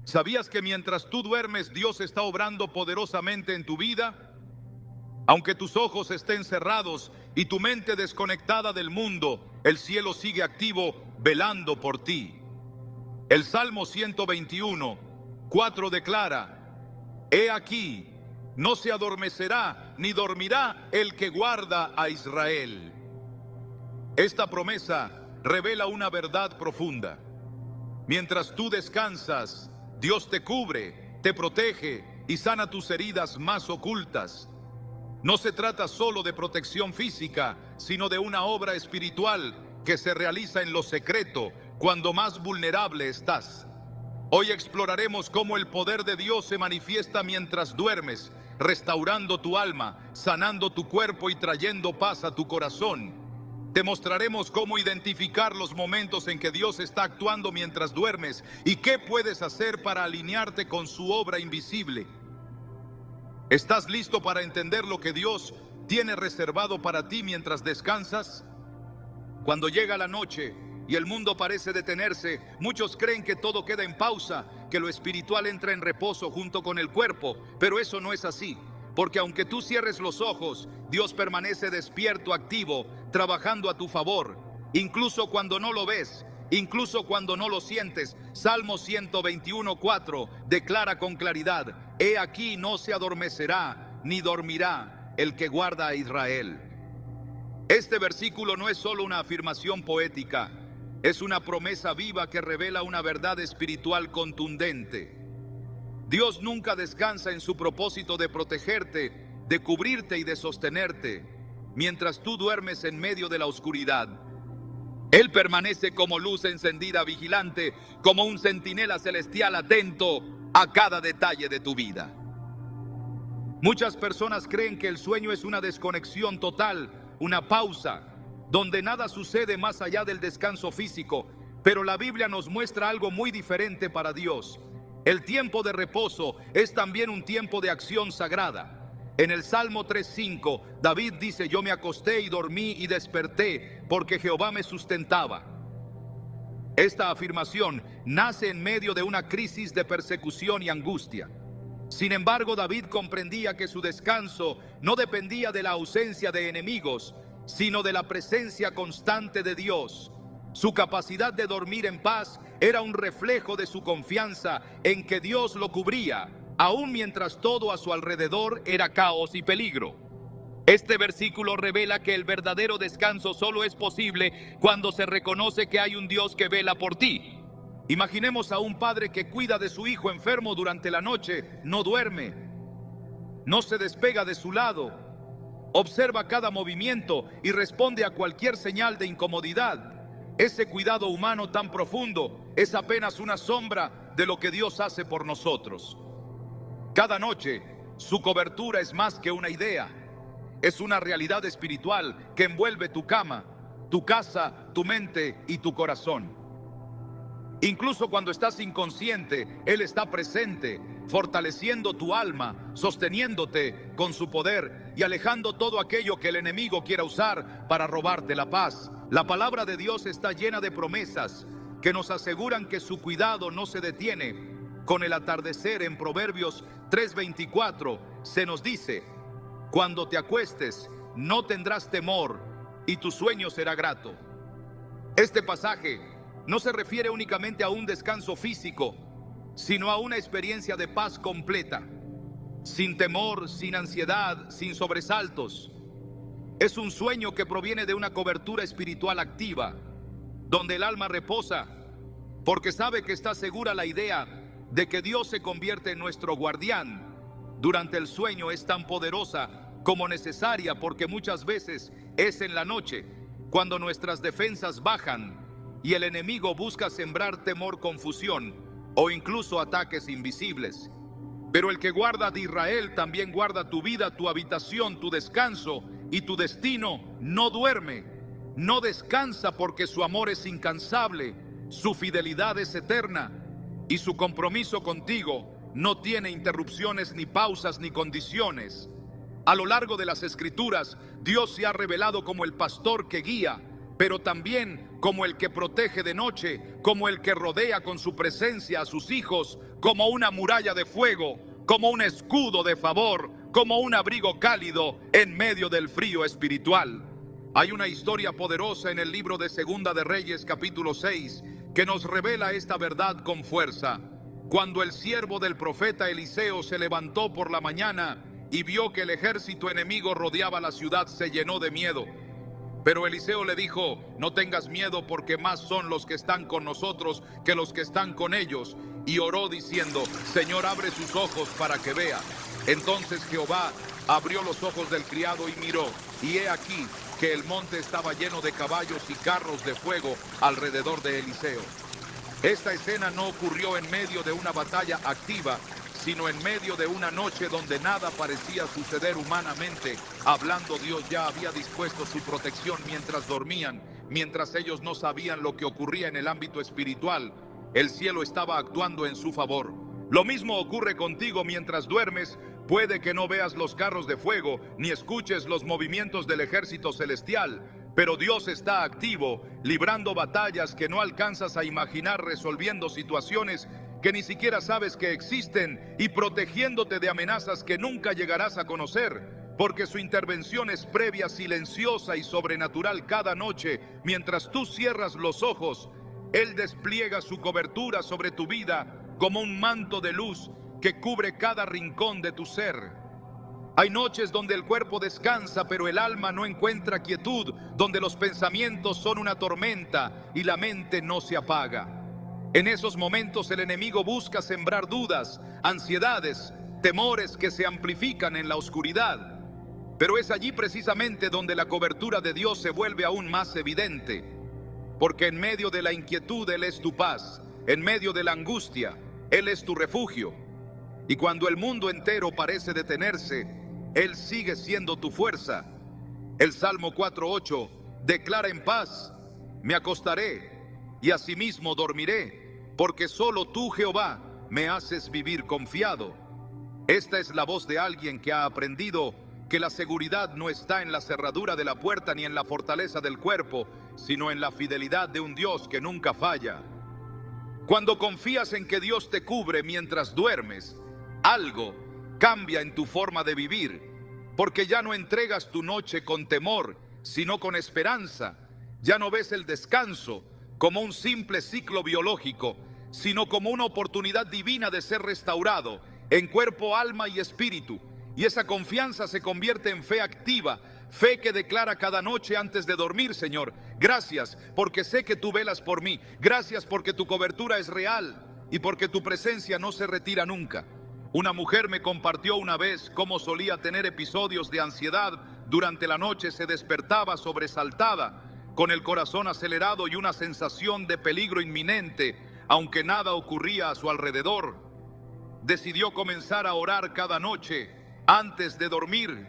¿Sabías que mientras tú duermes, Dios está obrando poderosamente en tu vida? Aunque tus ojos estén cerrados y tu mente desconectada del mundo, el cielo sigue activo, velando por ti. El Salmo 121:4 declara: He aquí, no se adormecerá ni dormirá el que guarda a Israel. Esta promesa revela una verdad profunda. Mientras tú descansas, Dios te cubre, te protege y sana tus heridas más ocultas. No se trata solo de protección física, sino de una obra espiritual que se realiza en lo secreto, cuando más vulnerable estás. Hoy exploraremos cómo el poder de Dios se manifiesta mientras duermes, restaurando tu alma, sanando tu cuerpo y trayendo paz a tu corazón. Te mostraremos cómo identificar los momentos en que Dios está actuando mientras duermes y qué puedes hacer para alinearte con su obra invisible. ¿Estás listo para entender lo que Dios tiene reservado para ti mientras descansas? Cuando llega la noche y el mundo parece detenerse, muchos creen que todo queda en pausa, que lo espiritual entra en reposo junto con el cuerpo, pero eso no es así. Porque aunque tú cierres los ojos, Dios permanece despierto, activo, trabajando a tu favor, incluso cuando no lo ves, incluso cuando no lo sientes. Salmo 121:4 declara con claridad: He aquí, no se adormecerá ni dormirá el que guarda a Israel. Este versículo no es solo una afirmación poética, es una promesa viva que revela una verdad espiritual contundente. Dios nunca descansa en su propósito de protegerte, de cubrirte y de sostenerte mientras tú duermes en medio de la oscuridad. Él permanece como luz encendida, vigilante, como un centinela celestial atento a cada detalle de tu vida. Muchas personas creen que el sueño es una desconexión total, una pausa, donde nada sucede más allá del descanso físico, pero la Biblia nos muestra algo muy diferente para Dios. El tiempo de reposo es también un tiempo de acción sagrada. En el Salmo 3:5, David dice: Yo me acosté y dormí y desperté, porque Jehová me sustentaba. Esta afirmación nace en medio de una crisis de persecución y angustia. Sin embargo, David comprendía que su descanso no dependía de la ausencia de enemigos, sino de la presencia constante de Dios. Su capacidad de dormir en paz era un reflejo de su confianza en que Dios lo cubría, aun mientras todo a su alrededor era caos y peligro. Este versículo revela que el verdadero descanso solo es posible cuando se reconoce que hay un Dios que vela por ti. Imaginemos a un padre que cuida de su hijo enfermo durante la noche. No duerme, no se despega de su lado, observa cada movimiento y responde a cualquier señal de incomodidad. Ese cuidado humano tan profundo es apenas una sombra de lo que Dios hace por nosotros. Cada noche, su cobertura es más que una idea. Es una realidad espiritual que envuelve tu cama, tu casa, tu mente y tu corazón. Incluso cuando estás inconsciente, Él está presente, fortaleciendo tu alma, sosteniéndote con su poder y alejando todo aquello que el enemigo quiera usar para robarte la paz. La palabra de Dios está llena de promesas que nos aseguran que su cuidado no se detiene. Con el atardecer, en Proverbios 3:24 se nos dice: Cuando te acuestes, no tendrás temor y tu sueño será grato. Este pasaje no se refiere únicamente a un descanso físico, sino a una experiencia de paz completa, sin temor, sin ansiedad, sin sobresaltos. Es un sueño que proviene de una cobertura espiritual activa, donde el alma reposa, porque sabe que está segura la idea de que Dios se convierte en nuestro guardián. Durante el sueño es tan poderosa como necesaria, porque muchas veces es en la noche, cuando nuestras defensas bajan y el enemigo busca sembrar temor, confusión o incluso ataques invisibles. Pero el que guarda de Israel también guarda tu vida, tu habitación, tu descanso y tu destino. No duerme, no descansa, porque su amor es incansable, su fidelidad es eterna y su compromiso contigo no tiene interrupciones, ni pausas, ni condiciones. A lo largo de las Escrituras, Dios se ha revelado como el pastor que guía, pero también como el que protege de noche, como el que rodea con su presencia a sus hijos como una muralla de fuego, como un escudo de favor, como un abrigo cálido en medio del frío espiritual. Hay una historia poderosa en el libro de Segunda de Reyes, capítulo 6, que nos revela esta verdad con fuerza. Cuando el siervo del profeta Eliseo se levantó por la mañana y vio que el ejército enemigo rodeaba la ciudad, se llenó de miedo. Pero Eliseo le dijo: no tengas miedo, porque más son los que están con nosotros que los que están con ellos. Y oró diciendo: Señor, abre sus ojos para que vea. Entonces Jehová abrió los ojos del criado y miró, y he aquí que el monte estaba lleno de caballos y carros de fuego alrededor de Eliseo. Esta escena no ocurrió en medio de una batalla activa, sino en medio de una noche donde nada parecía suceder humanamente. Hablando, Dios ya había dispuesto su protección mientras dormían, mientras ellos no sabían lo que ocurría en el ámbito espiritual. El cielo estaba actuando en su favor. Lo mismo ocurre contigo mientras duermes. Puede que no veas los carros de fuego, ni escuches los movimientos del ejército celestial, pero Dios está activo, librando batallas que no alcanzas a imaginar, resolviendo situaciones que ni siquiera sabes que existen y protegiéndote de amenazas que nunca llegarás a conocer, porque su intervención es previa, silenciosa y sobrenatural cada noche. Mientras tú cierras los ojos, Él despliega su cobertura sobre tu vida como un manto de luz que cubre cada rincón de tu ser. Hay noches donde el cuerpo descansa, pero el alma no encuentra quietud, donde los pensamientos son una tormenta y la mente no se apaga. En esos momentos el enemigo busca sembrar dudas, ansiedades, temores que se amplifican en la oscuridad. Pero es allí precisamente donde la cobertura de Dios se vuelve aún más evidente, porque en medio de la inquietud Él es tu paz, en medio de la angustia Él es tu refugio. Y cuando el mundo entero parece detenerse, Él sigue siendo tu fuerza. El Salmo 4:8 declara: en paz me acostaré y asimismo dormiré, porque solo tú, Jehová, me haces vivir confiado. Esta es la voz de alguien que ha aprendido que la seguridad no está en la cerradura de la puerta ni en la fortaleza del cuerpo, sino en la fidelidad de un Dios que nunca falla. Cuando confías en que Dios te cubre mientras duermes, algo cambia en tu forma de vivir, porque ya no entregas tu noche con temor, sino con esperanza. Ya no ves el descanso como un simple ciclo biológico, sino como una oportunidad divina de ser restaurado en cuerpo, alma y espíritu. Y esa confianza se convierte en fe activa, fe que declara cada noche antes de dormir: Señor, gracias porque sé que tú velas por mí, gracias porque tu cobertura es real y porque tu presencia no se retira nunca. Una mujer me compartió una vez cómo solía tener episodios de ansiedad durante la noche. Se despertaba sobresaltada, con el corazón acelerado y una sensación de peligro inminente, aunque nada ocurría a su alrededor. Decidió comenzar a orar cada noche antes de dormir,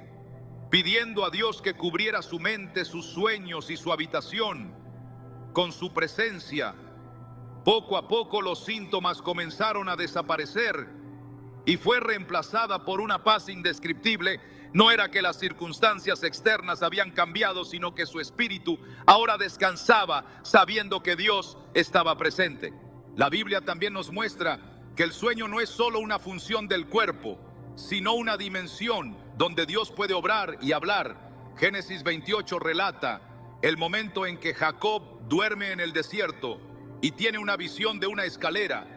pidiendo a Dios que cubriera su mente, sus sueños y su habitación con su presencia. Poco a poco los síntomas comenzaron a desaparecer y fue reemplazada por una paz indescriptible. No era que las circunstancias externas habían cambiado, sino que su espíritu ahora descansaba sabiendo que Dios estaba presente. La Biblia también nos muestra que el sueño no es solo una función del cuerpo, sino una dimensión donde Dios puede obrar y hablar. Génesis 28 relata el momento en que Jacob duerme en el desierto y tiene una visión de una escalera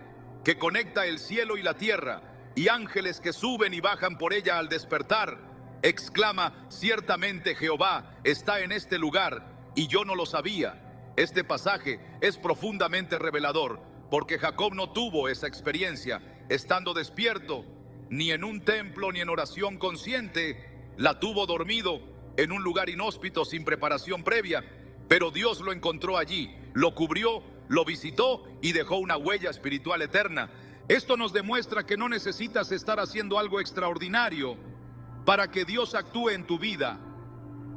que conecta el cielo y la tierra, y ángeles que suben y bajan por ella. Al despertar, exclama: ciertamente Jehová está en este lugar, y yo no lo sabía. Este pasaje es profundamente revelador, porque Jacob no tuvo esa experiencia estando despierto, ni en un templo ni en oración consciente. La tuvo dormido en un lugar inhóspito sin preparación previa, pero Dios lo encontró allí, lo cubrió, lo visitó y dejó una huella espiritual eterna. Esto nos demuestra que no necesitas estar haciendo algo extraordinario para que Dios actúe en tu vida.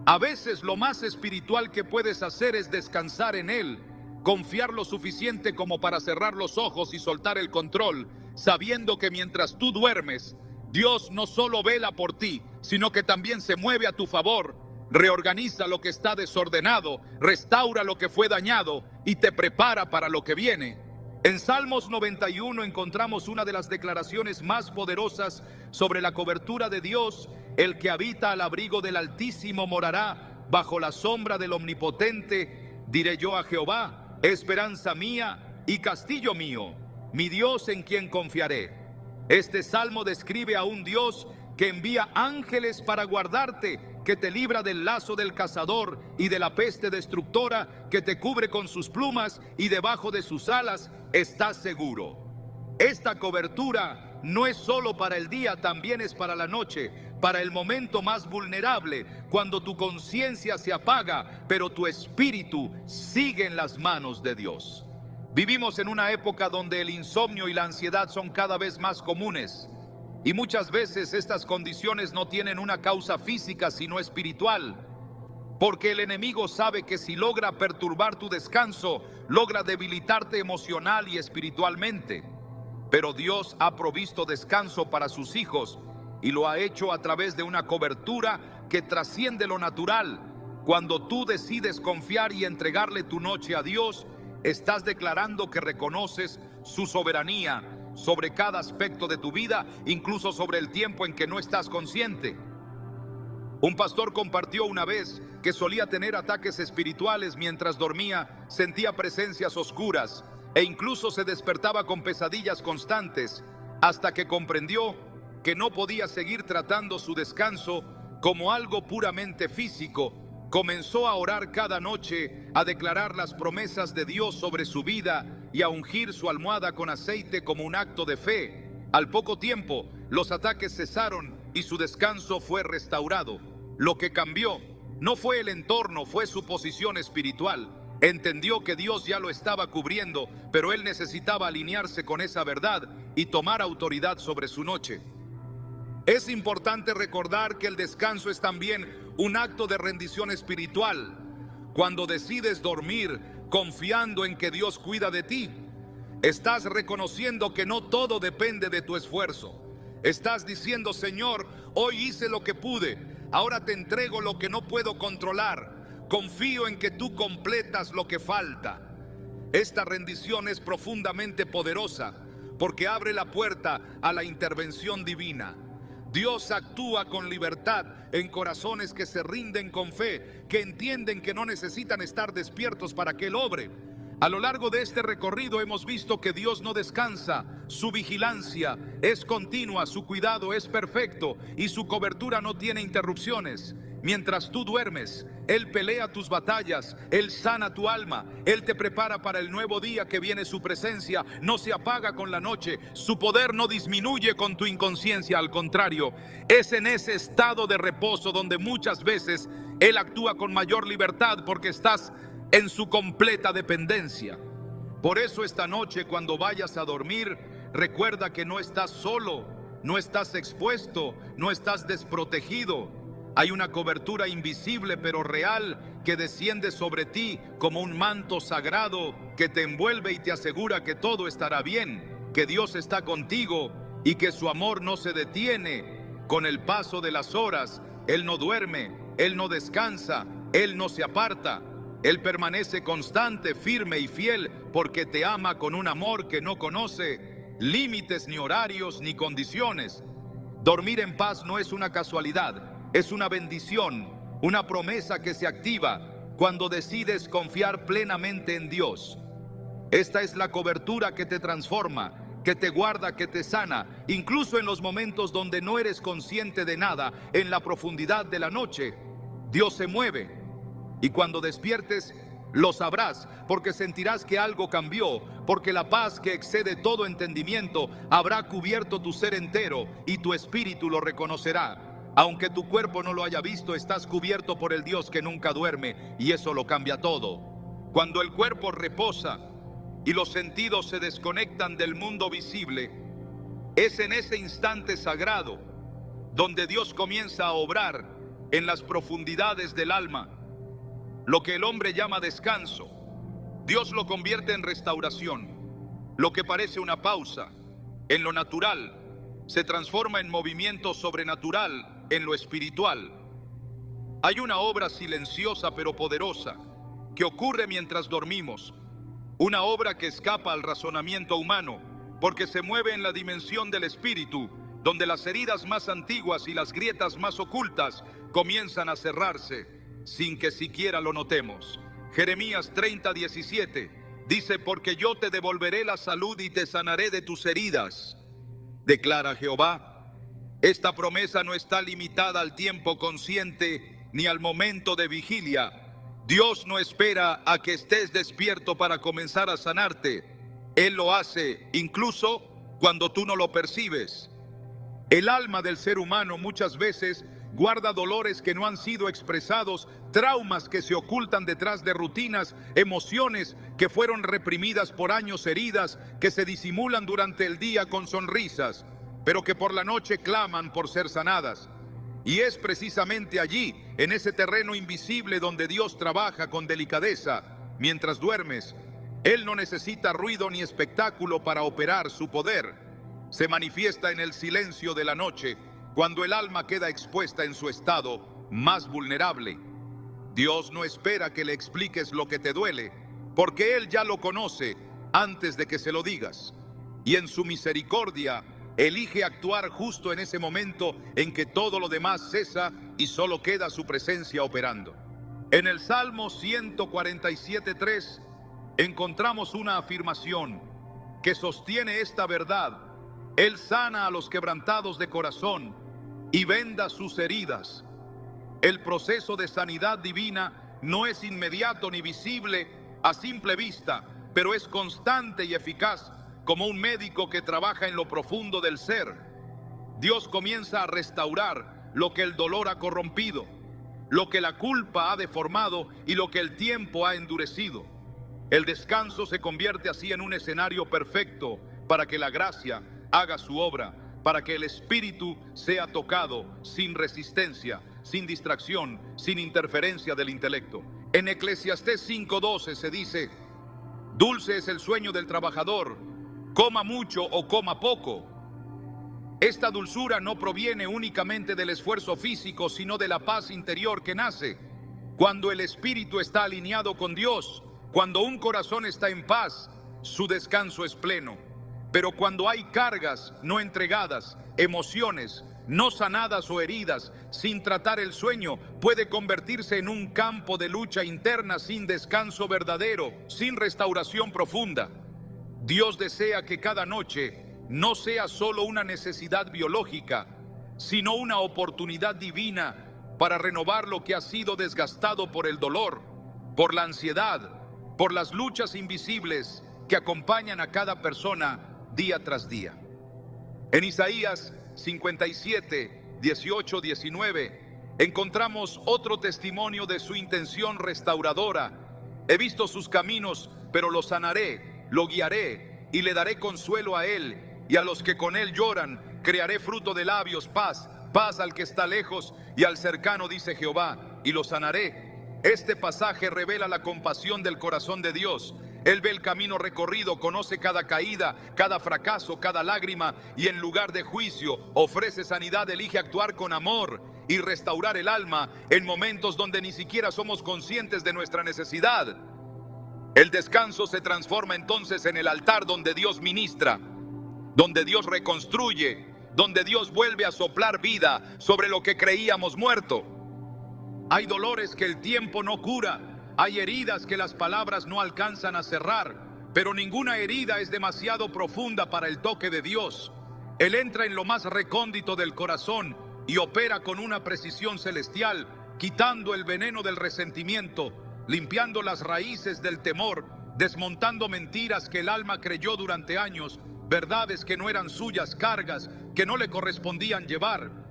A veces lo más espiritual que puedes hacer es descansar en Él, confiar lo suficiente como para cerrar los ojos y soltar el control, sabiendo que mientras tú duermes, Dios no solo vela por ti, sino que también se mueve a tu favor, reorganiza lo que está desordenado, restaura lo que fue dañado y te prepara para lo que viene. En Salmos 91 encontramos una de las declaraciones más poderosas sobre la cobertura de Dios. El que habita al abrigo del Altísimo morará bajo la sombra del Omnipotente. Diré yo a Jehová, esperanza mía y castillo mío, mi Dios en quien confiaré. Este salmo describe a un Dios que envía ángeles para guardarte, que te libra del lazo del cazador y de la peste destructora, que te cubre con sus plumas y debajo de sus alas estás seguro. Esta cobertura no es solo para el día, también es para la noche, para el momento más vulnerable, cuando tu conciencia se apaga, pero tu espíritu sigue en las manos de Dios. Vivimos en una época donde el insomnio y la ansiedad son cada vez más comunes. Y muchas veces estas condiciones no tienen una causa física, sino espiritual. Porque el enemigo sabe que si logra perturbar tu descanso, logra debilitarte emocional y espiritualmente. Pero Dios ha provisto descanso para sus hijos y lo ha hecho a través de una cobertura que trasciende lo natural. Cuando tú decides confiar y entregarle tu noche a Dios, estás declarando que reconoces su soberanía sobre cada aspecto de tu vida, incluso sobre el tiempo en que no estás consciente. Un pastor compartió una vez que solía tener ataques espirituales mientras dormía, sentía presencias oscuras e incluso se despertaba con pesadillas constantes, hasta que comprendió que no podía seguir tratando su descanso como algo puramente físico. Comenzó a orar cada noche, a declarar las promesas de Dios sobre su vida y a ungir su almohada con aceite como un acto de fe. Al poco tiempo, los ataques cesaron y su descanso fue restaurado. Lo que cambió no fue el entorno, fue su posición espiritual. Entendió que Dios ya lo estaba cubriendo, pero él necesitaba alinearse con esa verdad y tomar autoridad sobre su noche. Es importante recordar que el descanso es también un acto de rendición espiritual. Cuando decides dormir confiando en que Dios cuida de ti, estás reconociendo que no todo depende de tu esfuerzo. Estás diciendo: Señor, hoy hice lo que pude, ahora te entrego lo que no puedo controlar. Confío en que tú completas lo que falta. Esta rendición es profundamente poderosa porque abre la puerta a la intervención divina. Dios actúa con libertad en corazones que se rinden con fe, que entienden que no necesitan estar despiertos para que Él obre. A lo largo de este recorrido hemos visto que Dios no descansa, su vigilancia es continua, su cuidado es perfecto y su cobertura no tiene interrupciones. Mientras tú duermes, Él pelea tus batallas, Él sana tu alma, Él te prepara para el nuevo día que viene. Su presencia no se apaga con la noche, su poder no disminuye con tu inconsciencia, al contrario, es en ese estado de reposo donde muchas veces Él actúa con mayor libertad porque estás en su completa dependencia. Por eso esta noche, cuando vayas a dormir, recuerda que no estás solo, no estás expuesto, no estás desprotegido. Hay una cobertura invisible pero real que desciende sobre ti como un manto sagrado que te envuelve y te asegura que todo estará bien, que Dios está contigo y que su amor no se detiene. Con el paso de las horas, Él no duerme, Él no descansa, Él no se aparta. Él permanece constante, firme y fiel porque te ama con un amor que no conoce límites, ni horarios, ni condiciones. Dormir en paz no es una casualidad. Es una bendición, una promesa que se activa cuando decides confiar plenamente en Dios. Esta es la cobertura que te transforma, que te guarda, que te sana, incluso en los momentos donde no eres consciente de nada. En la profundidad de la noche, Dios se mueve y cuando despiertes lo sabrás, porque sentirás que algo cambió, porque la paz que excede todo entendimiento habrá cubierto tu ser entero y tu espíritu lo reconocerá. Aunque tu cuerpo no lo haya visto, estás cubierto por el Dios que nunca duerme, y eso lo cambia todo. Cuando el cuerpo reposa y los sentidos se desconectan del mundo visible, es en ese instante sagrado donde Dios comienza a obrar en las profundidades del alma. Lo que el hombre llama descanso, Dios lo convierte en restauración. Lo que parece una pausa en lo natural se transforma en movimiento sobrenatural en lo espiritual. Hay una obra silenciosa pero poderosa que ocurre mientras dormimos, una obra que escapa al razonamiento humano, porque se mueve en la dimensión del espíritu, donde las heridas más antiguas y las grietas más ocultas comienzan a cerrarse, sin que siquiera lo notemos. Jeremías 30:17 dice: porque yo te devolveré la salud y te sanaré de tus heridas, declara Jehová. Esta promesa no está limitada al tiempo consciente ni al momento de vigilia. Dios no espera a que estés despierto para comenzar a sanarte. Él lo hace incluso cuando tú no lo percibes. El alma del ser humano muchas veces guarda dolores que no han sido expresados, traumas que se ocultan detrás de rutinas, emociones que fueron reprimidas por años, heridas que se disimulan durante el día con sonrisas, pero que por la noche claman por ser sanadas. Y es precisamente allí, en ese terreno invisible, donde Dios trabaja con delicadeza mientras duermes. Él no necesita ruido ni espectáculo para operar su poder. Se manifiesta en el silencio de la noche, cuando el alma queda expuesta en su estado más vulnerable. Dios no espera que le expliques lo que te duele, porque Él ya lo conoce antes de que se lo digas. Y en su misericordia elige actuar justo en ese momento en que todo lo demás cesa y solo queda su presencia operando. En el Salmo 147:3 encontramos una afirmación que sostiene esta verdad: Él sana a los quebrantados de corazón y venda sus heridas. El proceso de sanidad divina no es inmediato ni visible a simple vista, pero es constante y eficaz, como un médico que trabaja en lo profundo del ser. Dios comienza a restaurar lo que el dolor ha corrompido, lo que la culpa ha deformado y lo que el tiempo ha endurecido. El descanso se convierte así en un escenario perfecto para que la gracia haga su obra, para que el espíritu sea tocado sin resistencia, sin distracción, sin interferencia del intelecto. En Eclesiastés 5:12 se dice: dulce es el sueño del trabajador, coma mucho o coma poco. Esta dulzura no proviene únicamente del esfuerzo físico, sino de la paz interior que nace cuando el espíritu está alineado con Dios. Cuando un corazón está en paz, su descanso es pleno. Pero cuando hay cargas no entregadas, emociones no sanadas o heridas, sin tratar, el sueño puede convertirse en un campo de lucha interna sin descanso verdadero, sin restauración profunda. Dios desea que cada noche no sea solo una necesidad biológica, sino una oportunidad divina para renovar lo que ha sido desgastado por el dolor, por la ansiedad, por las luchas invisibles que acompañan a cada persona día tras día. En Isaías 57, 18, 19 encontramos otro testimonio de su intención restauradora. He visto sus caminos, pero lo sanaré, lo guiaré y le daré consuelo a él y a los que con él lloran. Crearé fruto de labios, paz, paz al que está lejos y al cercano, dice Jehová, y lo sanaré. Este pasaje revela la compasión del corazón de Dios. Él ve el camino recorrido, conoce cada caída, cada fracaso, cada lágrima, y en lugar de juicio ofrece sanidad. Elige actuar con amor y restaurar el alma en momentos donde ni siquiera somos conscientes de nuestra necesidad. El descanso se transforma entonces en el altar donde Dios ministra, donde Dios reconstruye, donde Dios vuelve a soplar vida sobre lo que creíamos muerto. Hay dolores que el tiempo no cura. Hay heridas que las palabras no alcanzan a cerrar, pero ninguna herida es demasiado profunda para el toque de Dios. Él entra en lo más recóndito del corazón y opera con una precisión celestial, quitando el veneno del resentimiento, limpiando las raíces del temor, desmontando mentiras que el alma creyó durante años, verdades que no eran suyas, cargas que no le correspondían llevar.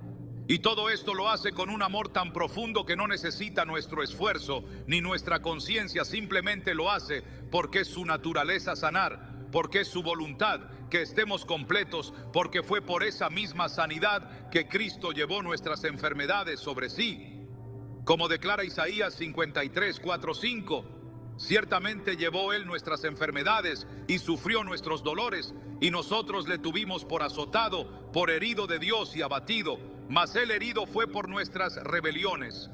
Y todo esto lo hace con un amor tan profundo que no necesita nuestro esfuerzo ni nuestra conciencia. Simplemente lo hace porque es su naturaleza sanar, porque es su voluntad que estemos completos, porque fue por esa misma sanidad que Cristo llevó nuestras enfermedades sobre sí. Como declara Isaías 53, 4, 5, ciertamente llevó Él nuestras enfermedades y sufrió nuestros dolores, y nosotros le tuvimos por azotado, por herido de Dios y abatido. Mas Él herido fue por nuestras rebeliones,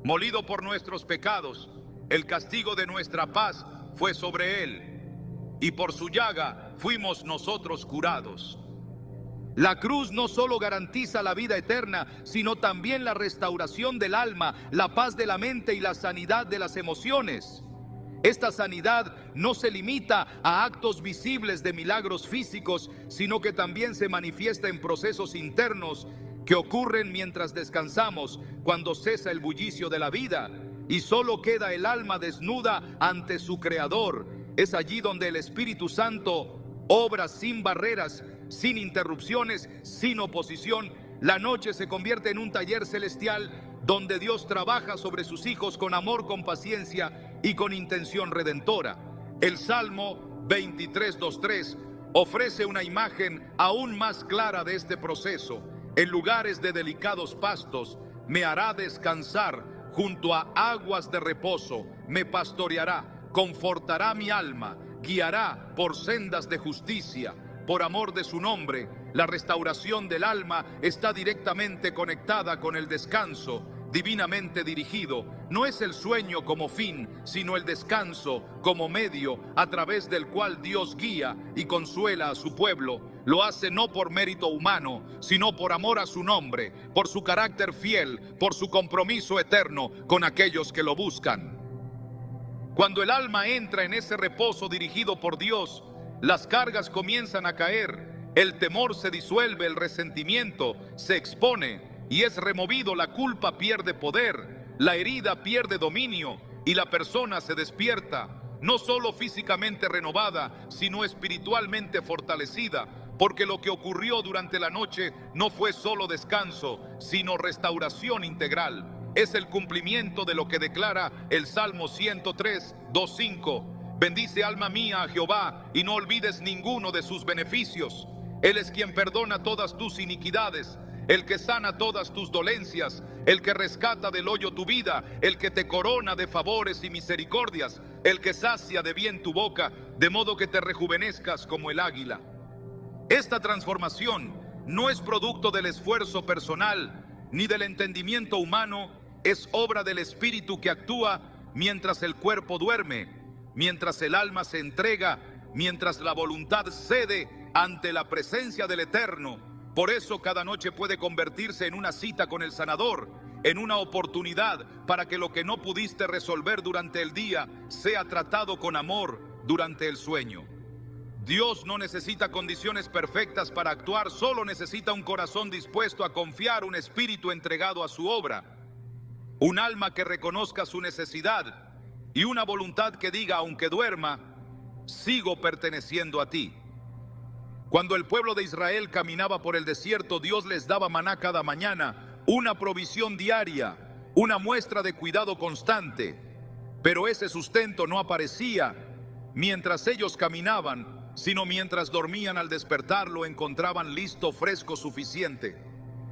molido por nuestros pecados. El castigo de nuestra paz fue sobre Él, y por su llaga fuimos nosotros curados. La cruz no solo garantiza la vida eterna, sino también la restauración del alma, la paz de la mente y la sanidad de las emociones. Esta sanidad no se limita a actos visibles de milagros físicos, sino que también se manifiesta en procesos internos que ocurren mientras descansamos, cuando cesa el bullicio de la vida y solo queda el alma desnuda ante su Creador. Es allí donde el Espíritu Santo obra sin barreras, sin interrupciones, sin oposición. La noche se convierte en un taller celestial donde Dios trabaja sobre sus hijos con amor, con paciencia y con intención redentora. El Salmo 23:2-3 ofrece una imagen aún más clara de este proceso. En lugares de delicados pastos me hará descansar, junto a aguas de reposo me pastoreará, confortará mi alma, guiará por sendas de justicia, por amor de su nombre. La restauración del alma está directamente conectada con el descanso divinamente dirigido. No es el sueño como fin, sino el descanso como medio a través del cual Dios guía y consuela a su pueblo. Lo hace no por mérito humano, sino por amor a su nombre, por su carácter fiel, por su compromiso eterno con aquellos que lo buscan. Cuando el alma entra en ese reposo dirigido por Dios, las cargas comienzan a caer, el temor se disuelve, el resentimiento se expone y es removido, la culpa pierde poder, la herida pierde dominio y la persona se despierta, no solo físicamente renovada, sino espiritualmente fortalecida, porque lo que ocurrió durante la noche no fue solo descanso, sino restauración integral. Es el cumplimiento de lo que declara el Salmo 103:2-5. Bendice, alma mía, a Jehová, y no olvides ninguno de sus beneficios. Él es quien perdona todas tus iniquidades, el que sana todas tus dolencias, el que rescata del hoyo tu vida, el que te corona de favores y misericordias, el que sacia de bien tu boca, de modo que te rejuvenezcas como el águila. Esta transformación no es producto del esfuerzo personal ni del entendimiento humano, es obra del Espíritu que actúa mientras el cuerpo duerme, mientras el alma se entrega, mientras la voluntad cede ante la presencia del Eterno. Por eso cada noche puede convertirse en una cita con el Sanador, en una oportunidad para que lo que no pudiste resolver durante el día sea tratado con amor durante el sueño. Dios no necesita condiciones perfectas para actuar, solo necesita un corazón dispuesto a confiar, un espíritu entregado a su obra, un alma que reconozca su necesidad y una voluntad que diga, aunque duerma, sigo perteneciendo a ti. Cuando el pueblo de Israel caminaba por el desierto, Dios les daba maná cada mañana, una provisión diaria, una muestra de cuidado constante. Pero ese sustento no aparecía mientras ellos caminaban, sino mientras dormían. Al despertar lo encontraban listo, fresco, suficiente.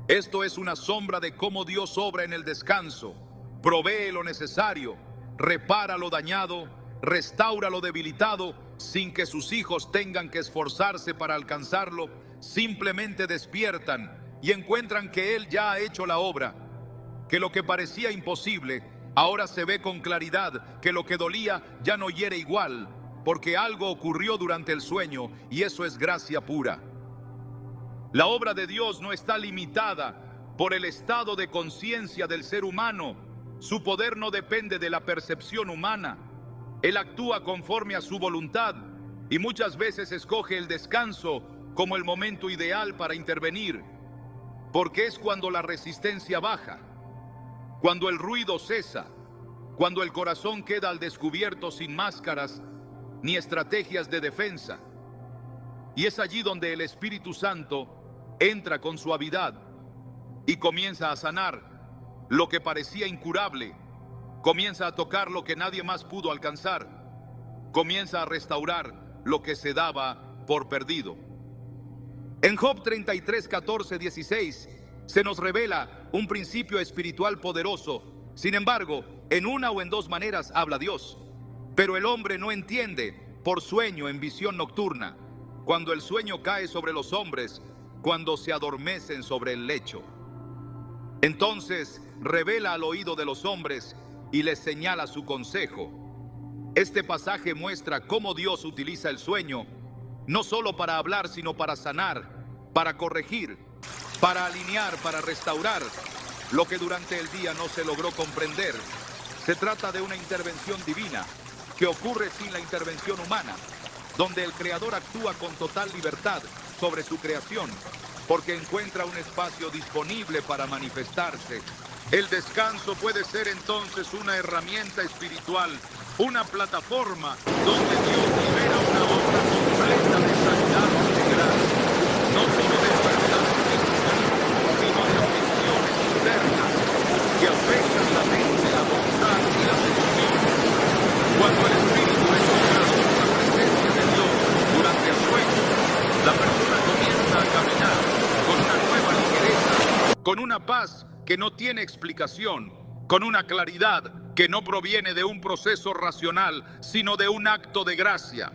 Esto es una sombra de cómo Dios obra en el descanso. Provee lo necesario, repara lo dañado, restaura lo debilitado, sin que sus hijos tengan que esforzarse para alcanzarlo. Simplemente despiertan y encuentran que Él ya ha hecho la obra, que lo que parecía imposible ahora se ve con claridad, que lo que dolía ya no hiere igual, porque algo ocurrió durante el sueño y eso es gracia pura. La obra de Dios no está limitada por el estado de conciencia del ser humano. Su poder no depende de la percepción humana. Él actúa conforme a su voluntad y muchas veces escoge el descanso como el momento ideal para intervenir, porque es cuando la resistencia baja, cuando el ruido cesa, cuando el corazón queda al descubierto sin máscaras ni estrategias de defensa. Y es allí donde el Espíritu Santo entra con suavidad y comienza a sanar lo que parecía incurable, comienza a tocar lo que nadie más pudo alcanzar, comienza a restaurar lo que se daba por perdido. En Job 33:14-16 se nos revela un principio espiritual poderoso. Sin embargo, en una o en dos maneras habla Dios, pero el hombre no entiende por sueño en visión nocturna, cuando el sueño cae sobre los hombres, cuando se adormecen sobre el lecho. Entonces revela al oído de los hombres y les señala su consejo. Este pasaje muestra cómo Dios utiliza el sueño, no solo para hablar, sino para sanar, para corregir, para alinear, para restaurar lo que durante el día no se logró comprender. Se trata de una intervención divina que ocurre sin la intervención humana, donde el Creador actúa con total libertad sobre su creación, porque encuentra un espacio disponible para manifestarse. El descanso puede ser entonces una herramienta espiritual, una plataforma donde Dios libera una obra completa de sanidad integral, no solo de enfermedades físicas, sino de aflicciones internas que afectan la mente, la voluntad y las emociones. Cuando el espíritu es tocado por la presencia de Dios durante el sueño, la persona comienza a caminar con una nueva ligereza, con una paz que no tiene explicación, con una claridad que no proviene de un proceso racional, sino de un acto de gracia.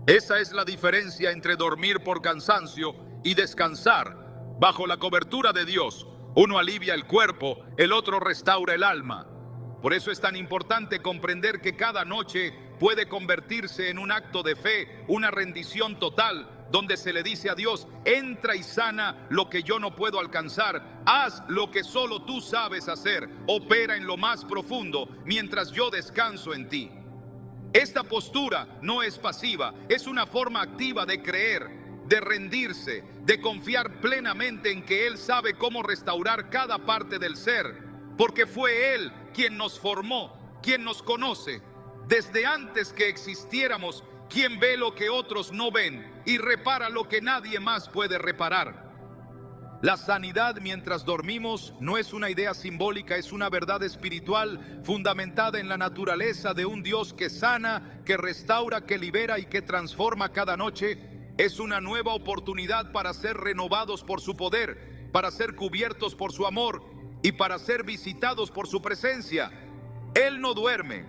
Esa es la diferencia entre dormir por cansancio y descansar. Bajo la cobertura de Dios, uno alivia el cuerpo, el otro restaura el alma. Por eso es tan importante comprender que cada noche puede convertirse en un acto de fe, una rendición total, donde se le dice a Dios: entra y sana lo que yo no puedo alcanzar, haz lo que solo tú sabes hacer, opera en lo más profundo mientras yo descanso en ti. Esta postura no es pasiva, es una forma activa de creer, de rendirse, de confiar plenamente en que Él sabe cómo restaurar cada parte del ser, porque fue Él quien nos formó, quien nos conoce. Desde antes que existiéramos, quien ve lo que otros no ven y repara lo que nadie más puede reparar. La sanidad mientras dormimos no es una idea simbólica, es una verdad espiritual fundamentada en la naturaleza de un Dios que sana, que restaura, que libera y que transforma cada noche. Es una nueva oportunidad para ser renovados por su poder, para ser cubiertos por su amor y para ser visitados por su presencia. Él no duerme,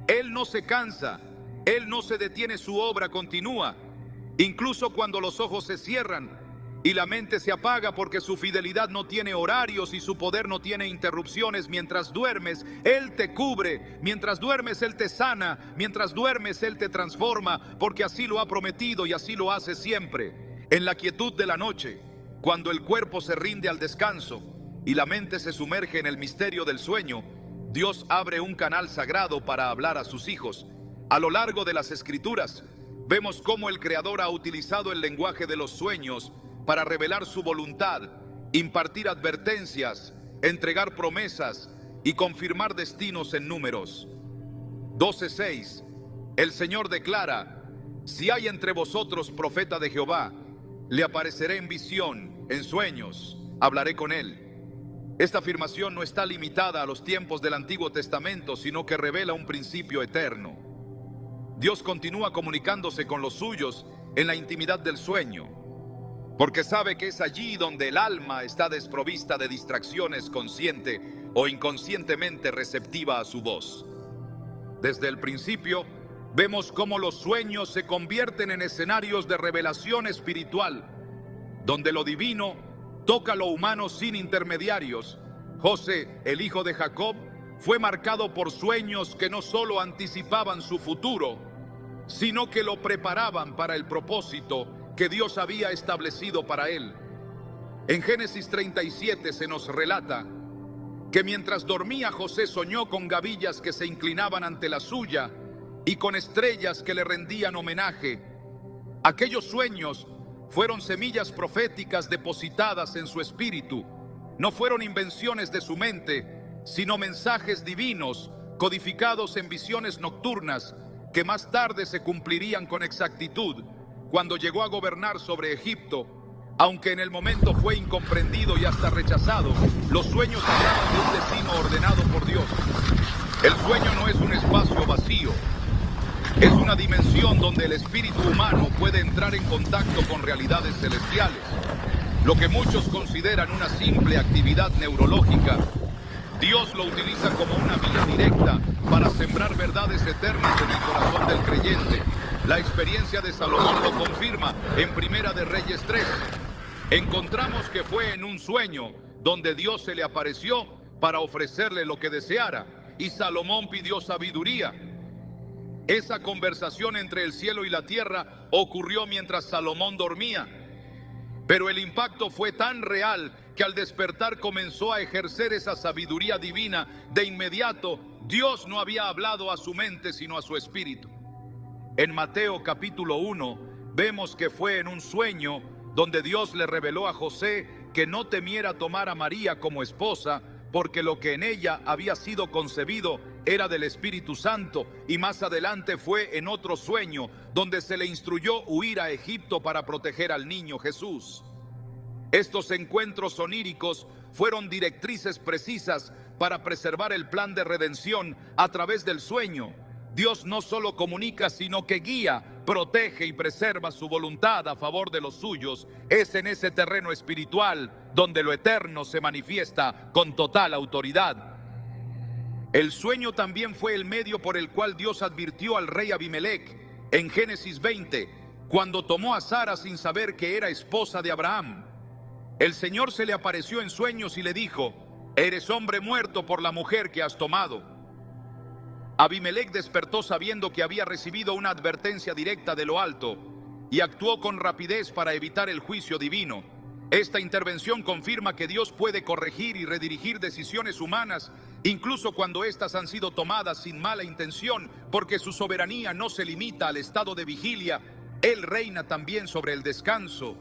Él no se cansa, Él no se detiene, su obra continúa. Incluso cuando los ojos se cierran y la mente se apaga, porque su fidelidad no tiene horarios y su poder no tiene interrupciones. Mientras duermes, Él te cubre. Mientras duermes, Él te sana. Mientras duermes, Él te transforma, porque así lo ha prometido y así lo hace siempre. En la quietud de la noche, cuando el cuerpo se rinde al descanso y la mente se sumerge en el misterio del sueño, Dios abre un canal sagrado para hablar a sus hijos. A lo largo de las Escrituras, vemos cómo el Creador ha utilizado el lenguaje de los sueños para revelar su voluntad, impartir advertencias, entregar promesas y confirmar destinos en Números 12:6. El Señor declara: si hay entre vosotros profeta de Jehová, le apareceré en visión, en sueños, hablaré con él. Esta afirmación no está limitada a los tiempos del Antiguo Testamento, sino que revela un principio eterno. Dios continúa comunicándose con los suyos en la intimidad del sueño, porque sabe que es allí donde el alma está desprovista de distracciones, consciente o inconscientemente receptiva a su voz. Desde el principio, vemos cómo los sueños se convierten en escenarios de revelación espiritual, donde lo divino toca lo humano sin intermediarios. José, el hijo de Jacob, fue marcado por sueños que no solo anticipaban su futuro, sino que lo preparaban para el propósito que Dios había establecido para él. En Génesis 37 se nos relata que mientras dormía, José soñó con gavillas que se inclinaban ante la suya y con estrellas que le rendían homenaje. Aquellos sueños fueron semillas proféticas depositadas en su espíritu. No fueron invenciones de su mente, sino mensajes divinos codificados en visiones nocturnas que más tarde se cumplirían con exactitud cuando llegó a gobernar sobre Egipto. Aunque en el momento fue incomprendido y hasta rechazado, los sueños hablaban de un destino ordenado por Dios. El sueño no es un espacio vacío, es una dimensión donde el espíritu humano puede entrar en contacto con realidades celestiales. Lo que muchos consideran una simple actividad neurológica, Dios lo utiliza como una vía directa para sembrar verdades eternas en el corazón del creyente. La experiencia de Salomón lo confirma en Primera de Reyes 3. Encontramos que fue en un sueño donde Dios se le apareció para ofrecerle lo que deseara, y Salomón pidió sabiduría. Esa conversación entre el cielo y la tierra ocurrió mientras Salomón dormía. Pero el impacto fue tan real que al despertar comenzó a ejercer esa sabiduría divina. De inmediato, Dios no había hablado a su mente sino a su espíritu. En Mateo capítulo 1 vemos que fue en un sueño donde Dios le reveló a José que no temiera tomar a María como esposa, porque lo que en ella había sido concebido era del Espíritu Santo. Y más adelante fue en otro sueño donde se le instruyó huir a Egipto para proteger al niño Jesús. Estos encuentros oníricos fueron directrices precisas para preservar el plan de redención a través del sueño. Dios no solo comunica, sino que guía, protege y preserva su voluntad a favor de los suyos. Es en ese terreno espiritual donde lo eterno se manifiesta con total autoridad. El sueño también fue el medio por el cual Dios advirtió al rey Abimelec en Génesis 20, cuando tomó a Sara sin saber que era esposa de Abraham. El Señor se le apareció en sueños y le dijo: eres hombre muerto por la mujer que has tomado. Abimelec despertó sabiendo que había recibido una advertencia directa de lo alto y actuó con rapidez para evitar el juicio divino. Esta intervención confirma que Dios puede corregir y redirigir decisiones humanas, incluso cuando éstas han sido tomadas sin mala intención, porque su soberanía no se limita al estado de vigilia. Él reina también sobre el descanso.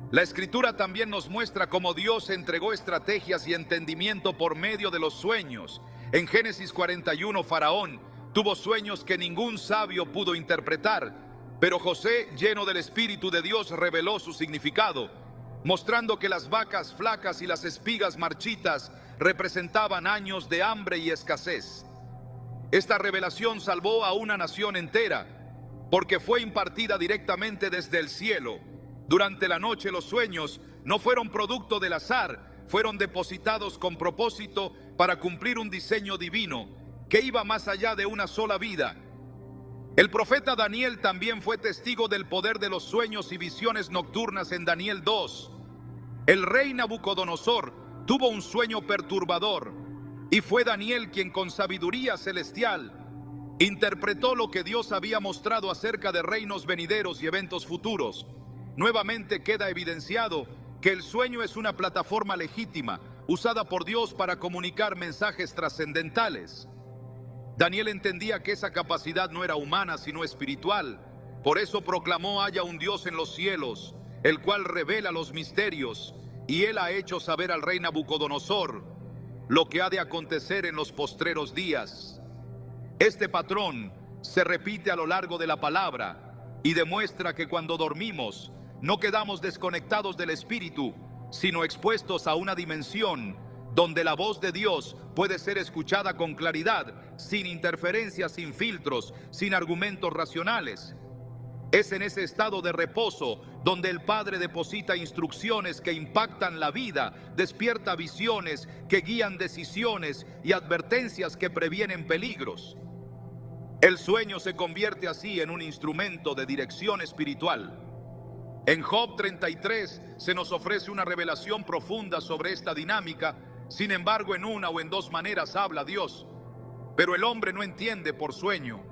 La Escritura también nos muestra cómo Dios entregó estrategias y entendimiento por medio de los sueños. En Génesis 41, Faraón tuvo sueños que ningún sabio pudo interpretar, pero José, lleno del Espíritu de Dios, reveló su significado, mostrando que las vacas flacas y las espigas marchitas representaban años de hambre y escasez. Esta revelación salvó a una nación entera, porque fue impartida directamente desde el cielo. Durante la noche los sueños no fueron producto del azar, fueron depositados con propósito para cumplir un diseño divino que iba más allá de una sola vida. El profeta Daniel también fue testigo del poder de los sueños y visiones nocturnas en Daniel 2. El rey Nabucodonosor tuvo un sueño perturbador y fue Daniel quien con sabiduría celestial interpretó lo que Dios había mostrado acerca de reinos venideros y eventos futuros. Nuevamente queda evidenciado que el sueño es una plataforma legítima usada por Dios para comunicar mensajes trascendentales. Daniel entendía que esa capacidad no era humana sino espiritual. Por eso proclamó: haya un Dios en los cielos, el cual revela los misterios, y él ha hecho saber al rey Nabucodonosor lo que ha de acontecer en los postreros días. Este patrón se repite a lo largo de la palabra y demuestra que cuando dormimos no quedamos desconectados del espíritu, sino expuestos a una dimensión donde la voz de Dios puede ser escuchada con claridad, sin interferencias, sin filtros, sin argumentos racionales. Es en ese estado de reposo donde el Padre deposita instrucciones que impactan la vida, despierta visiones que guían decisiones y advertencias que previenen peligros. El sueño se convierte así en un instrumento de dirección espiritual. En Job 33 se nos ofrece una revelación profunda sobre esta dinámica. Sin embargo, en una o en dos maneras habla Dios, pero el hombre no entiende por sueño.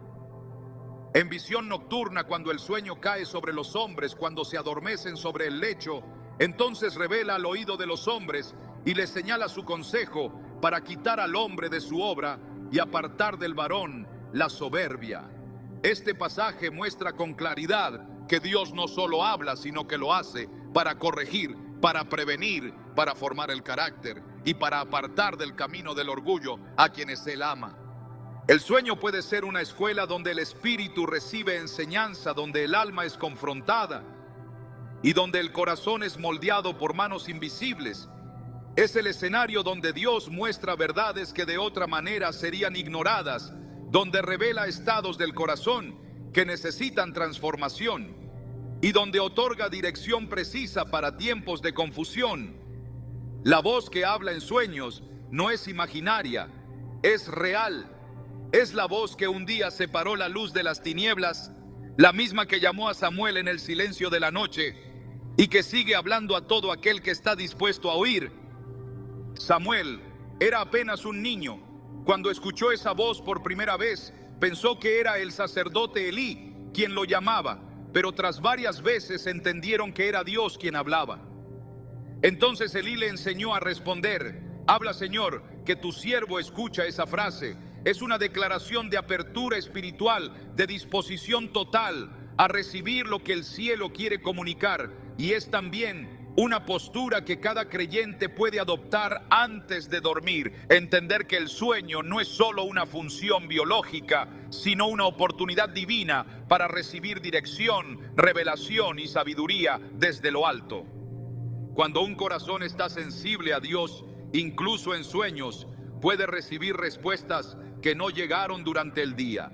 En visión nocturna, cuando el sueño cae sobre los hombres, cuando se adormecen sobre el lecho, entonces revela al oído de los hombres y les señala su consejo para quitar al hombre de su obra y apartar del varón la soberbia. Este pasaje muestra con claridad que Dios no solo habla, sino que lo hace para corregir, para prevenir, para formar el carácter y para apartar del camino del orgullo a quienes Él ama. El sueño puede ser una escuela donde el espíritu recibe enseñanza, donde el alma es confrontada y donde el corazón es moldeado por manos invisibles. Es el escenario donde Dios muestra verdades que de otra manera serían ignoradas, donde revela estados del corazón que necesitan transformación y donde otorga dirección precisa para tiempos de confusión. La voz que habla en sueños no es imaginaria, es real. Es la voz que un día separó la luz de las tinieblas, la misma que llamó a Samuel en el silencio de la noche y que sigue hablando a todo aquel que está dispuesto a oír. Samuel era apenas un niño cuando escuchó esa voz por primera vez pensó que era el sacerdote Elí quien lo llamaba, pero tras varias veces entendieron que era Dios quien hablaba. Entonces Elí le enseñó a responder: habla, Señor, que tu siervo escucha. Esa frase es una declaración de apertura espiritual, de disposición total a recibir lo que el cielo quiere comunicar, y es también una postura que cada creyente puede adoptar antes de dormir. Entender que el sueño no es solo una función biológica, sino una oportunidad divina para recibir dirección, revelación y sabiduría desde lo alto. Cuando un corazón está sensible a Dios, incluso en sueños, puede recibir respuestas que no llegaron durante el día.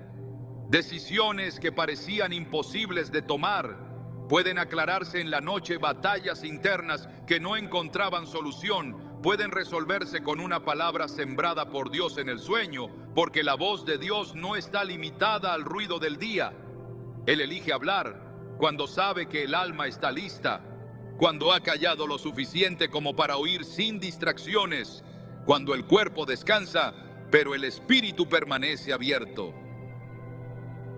Decisiones que parecían imposibles de tomar pueden aclararse en la noche. Batallas internas que no encontraban solución pueden resolverse con una palabra sembrada por Dios en el sueño, porque la voz de Dios no está limitada al ruido del día. Él elige hablar cuando sabe que el alma está lista, cuando ha callado lo suficiente como para oír sin distracciones, cuando el cuerpo descansa, pero el espíritu permanece abierto.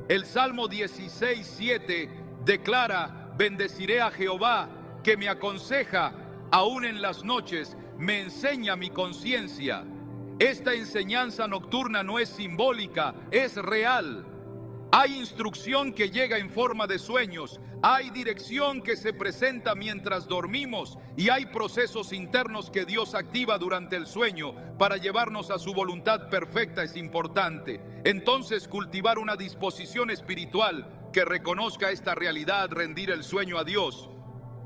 El Salmo 16:7 declara: bendeciré a Jehová, que me aconseja, aún en las noches, me enseña mi conciencia. Esta enseñanza nocturna no es simbólica, es real. Hay instrucción que llega en forma de sueños, hay dirección que se presenta mientras dormimos, y hay procesos internos que Dios activa durante el sueño para llevarnos a su voluntad perfecta. Es importante entonces cultivar una disposición espiritual que reconozca esta realidad, rendir el sueño a Dios,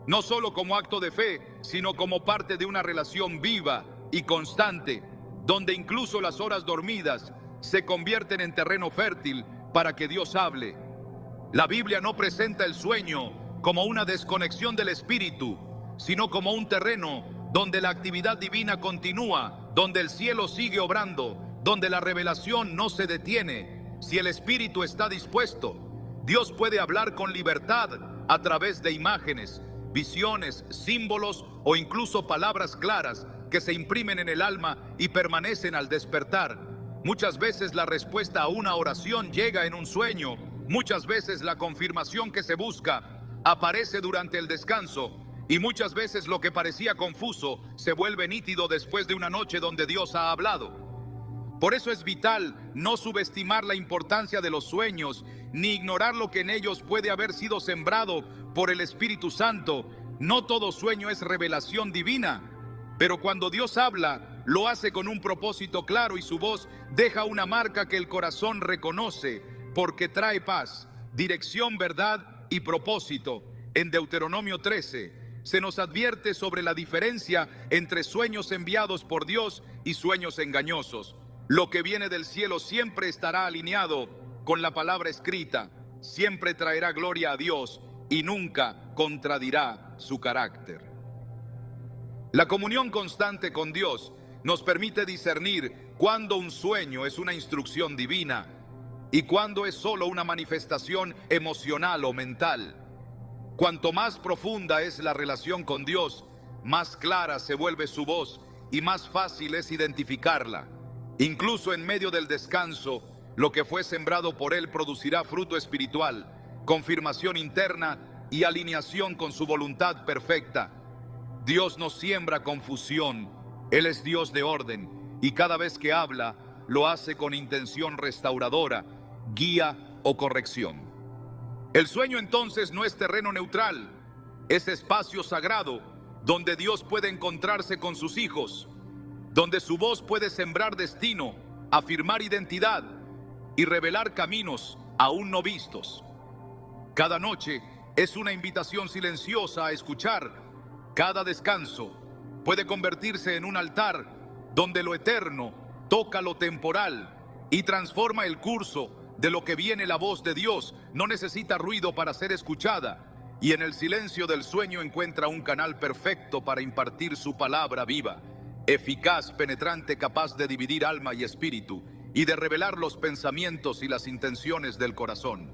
no solo como acto de fe, sino como parte de una relación viva y constante, donde incluso las horas dormidas se convierten en terreno fértil para que Dios hable. La Biblia no presenta el sueño como una desconexión del espíritu, sino como un terreno donde la actividad divina continúa, donde el cielo sigue obrando, donde la revelación no se detiene. Si el espíritu está dispuesto, Dios puede hablar con libertad a través de imágenes, visiones, símbolos o incluso palabras claras que se imprimen en el alma y permanecen al despertar. Muchas veces la respuesta a una oración llega en un sueño. Muchas veces la confirmación que se busca aparece durante el descanso. Y muchas veces lo que parecía confuso se vuelve nítido después de una noche donde Dios ha hablado. Por eso es vital no subestimar la importancia de los sueños, ni ignorar lo que en ellos puede haber sido sembrado por el Espíritu Santo. No todo sueño es revelación divina, pero cuando Dios habla, lo hace con un propósito claro y su voz deja una marca que el corazón reconoce, porque trae paz, dirección, verdad y propósito. En Deuteronomio 13 se nos advierte sobre la diferencia entre sueños enviados por Dios y sueños engañosos. Lo que viene del cielo siempre estará alineado con la palabra escrita, siempre traerá gloria a Dios y nunca contradirá su carácter. La comunión constante con Dios nos permite discernir cuándo un sueño es una instrucción divina y cuándo es solo una manifestación emocional o mental. Cuanto más profunda es la relación con Dios, más clara se vuelve su voz y más fácil es identificarla. Incluso en medio del descanso, lo que fue sembrado por Él producirá fruto espiritual, confirmación interna y alineación con su voluntad perfecta. Dios no siembra confusión, Él es Dios de orden, y cada vez que habla, lo hace con intención restauradora, guía o corrección. El sueño entonces no es terreno neutral, es espacio sagrado donde Dios puede encontrarse con sus hijos, donde su voz puede sembrar destino, afirmar identidad y revelar caminos aún no vistos. Cada noche es una invitación silenciosa a escuchar. Cada descanso puede convertirse en un altar donde lo eterno toca lo temporal y transforma el curso de lo que viene. La voz de Dios no necesita ruido para ser escuchada, y en el silencio del sueño encuentra un canal perfecto para impartir su palabra viva, eficaz, penetrante, capaz de dividir alma y espíritu y de revelar los pensamientos y las intenciones del corazón.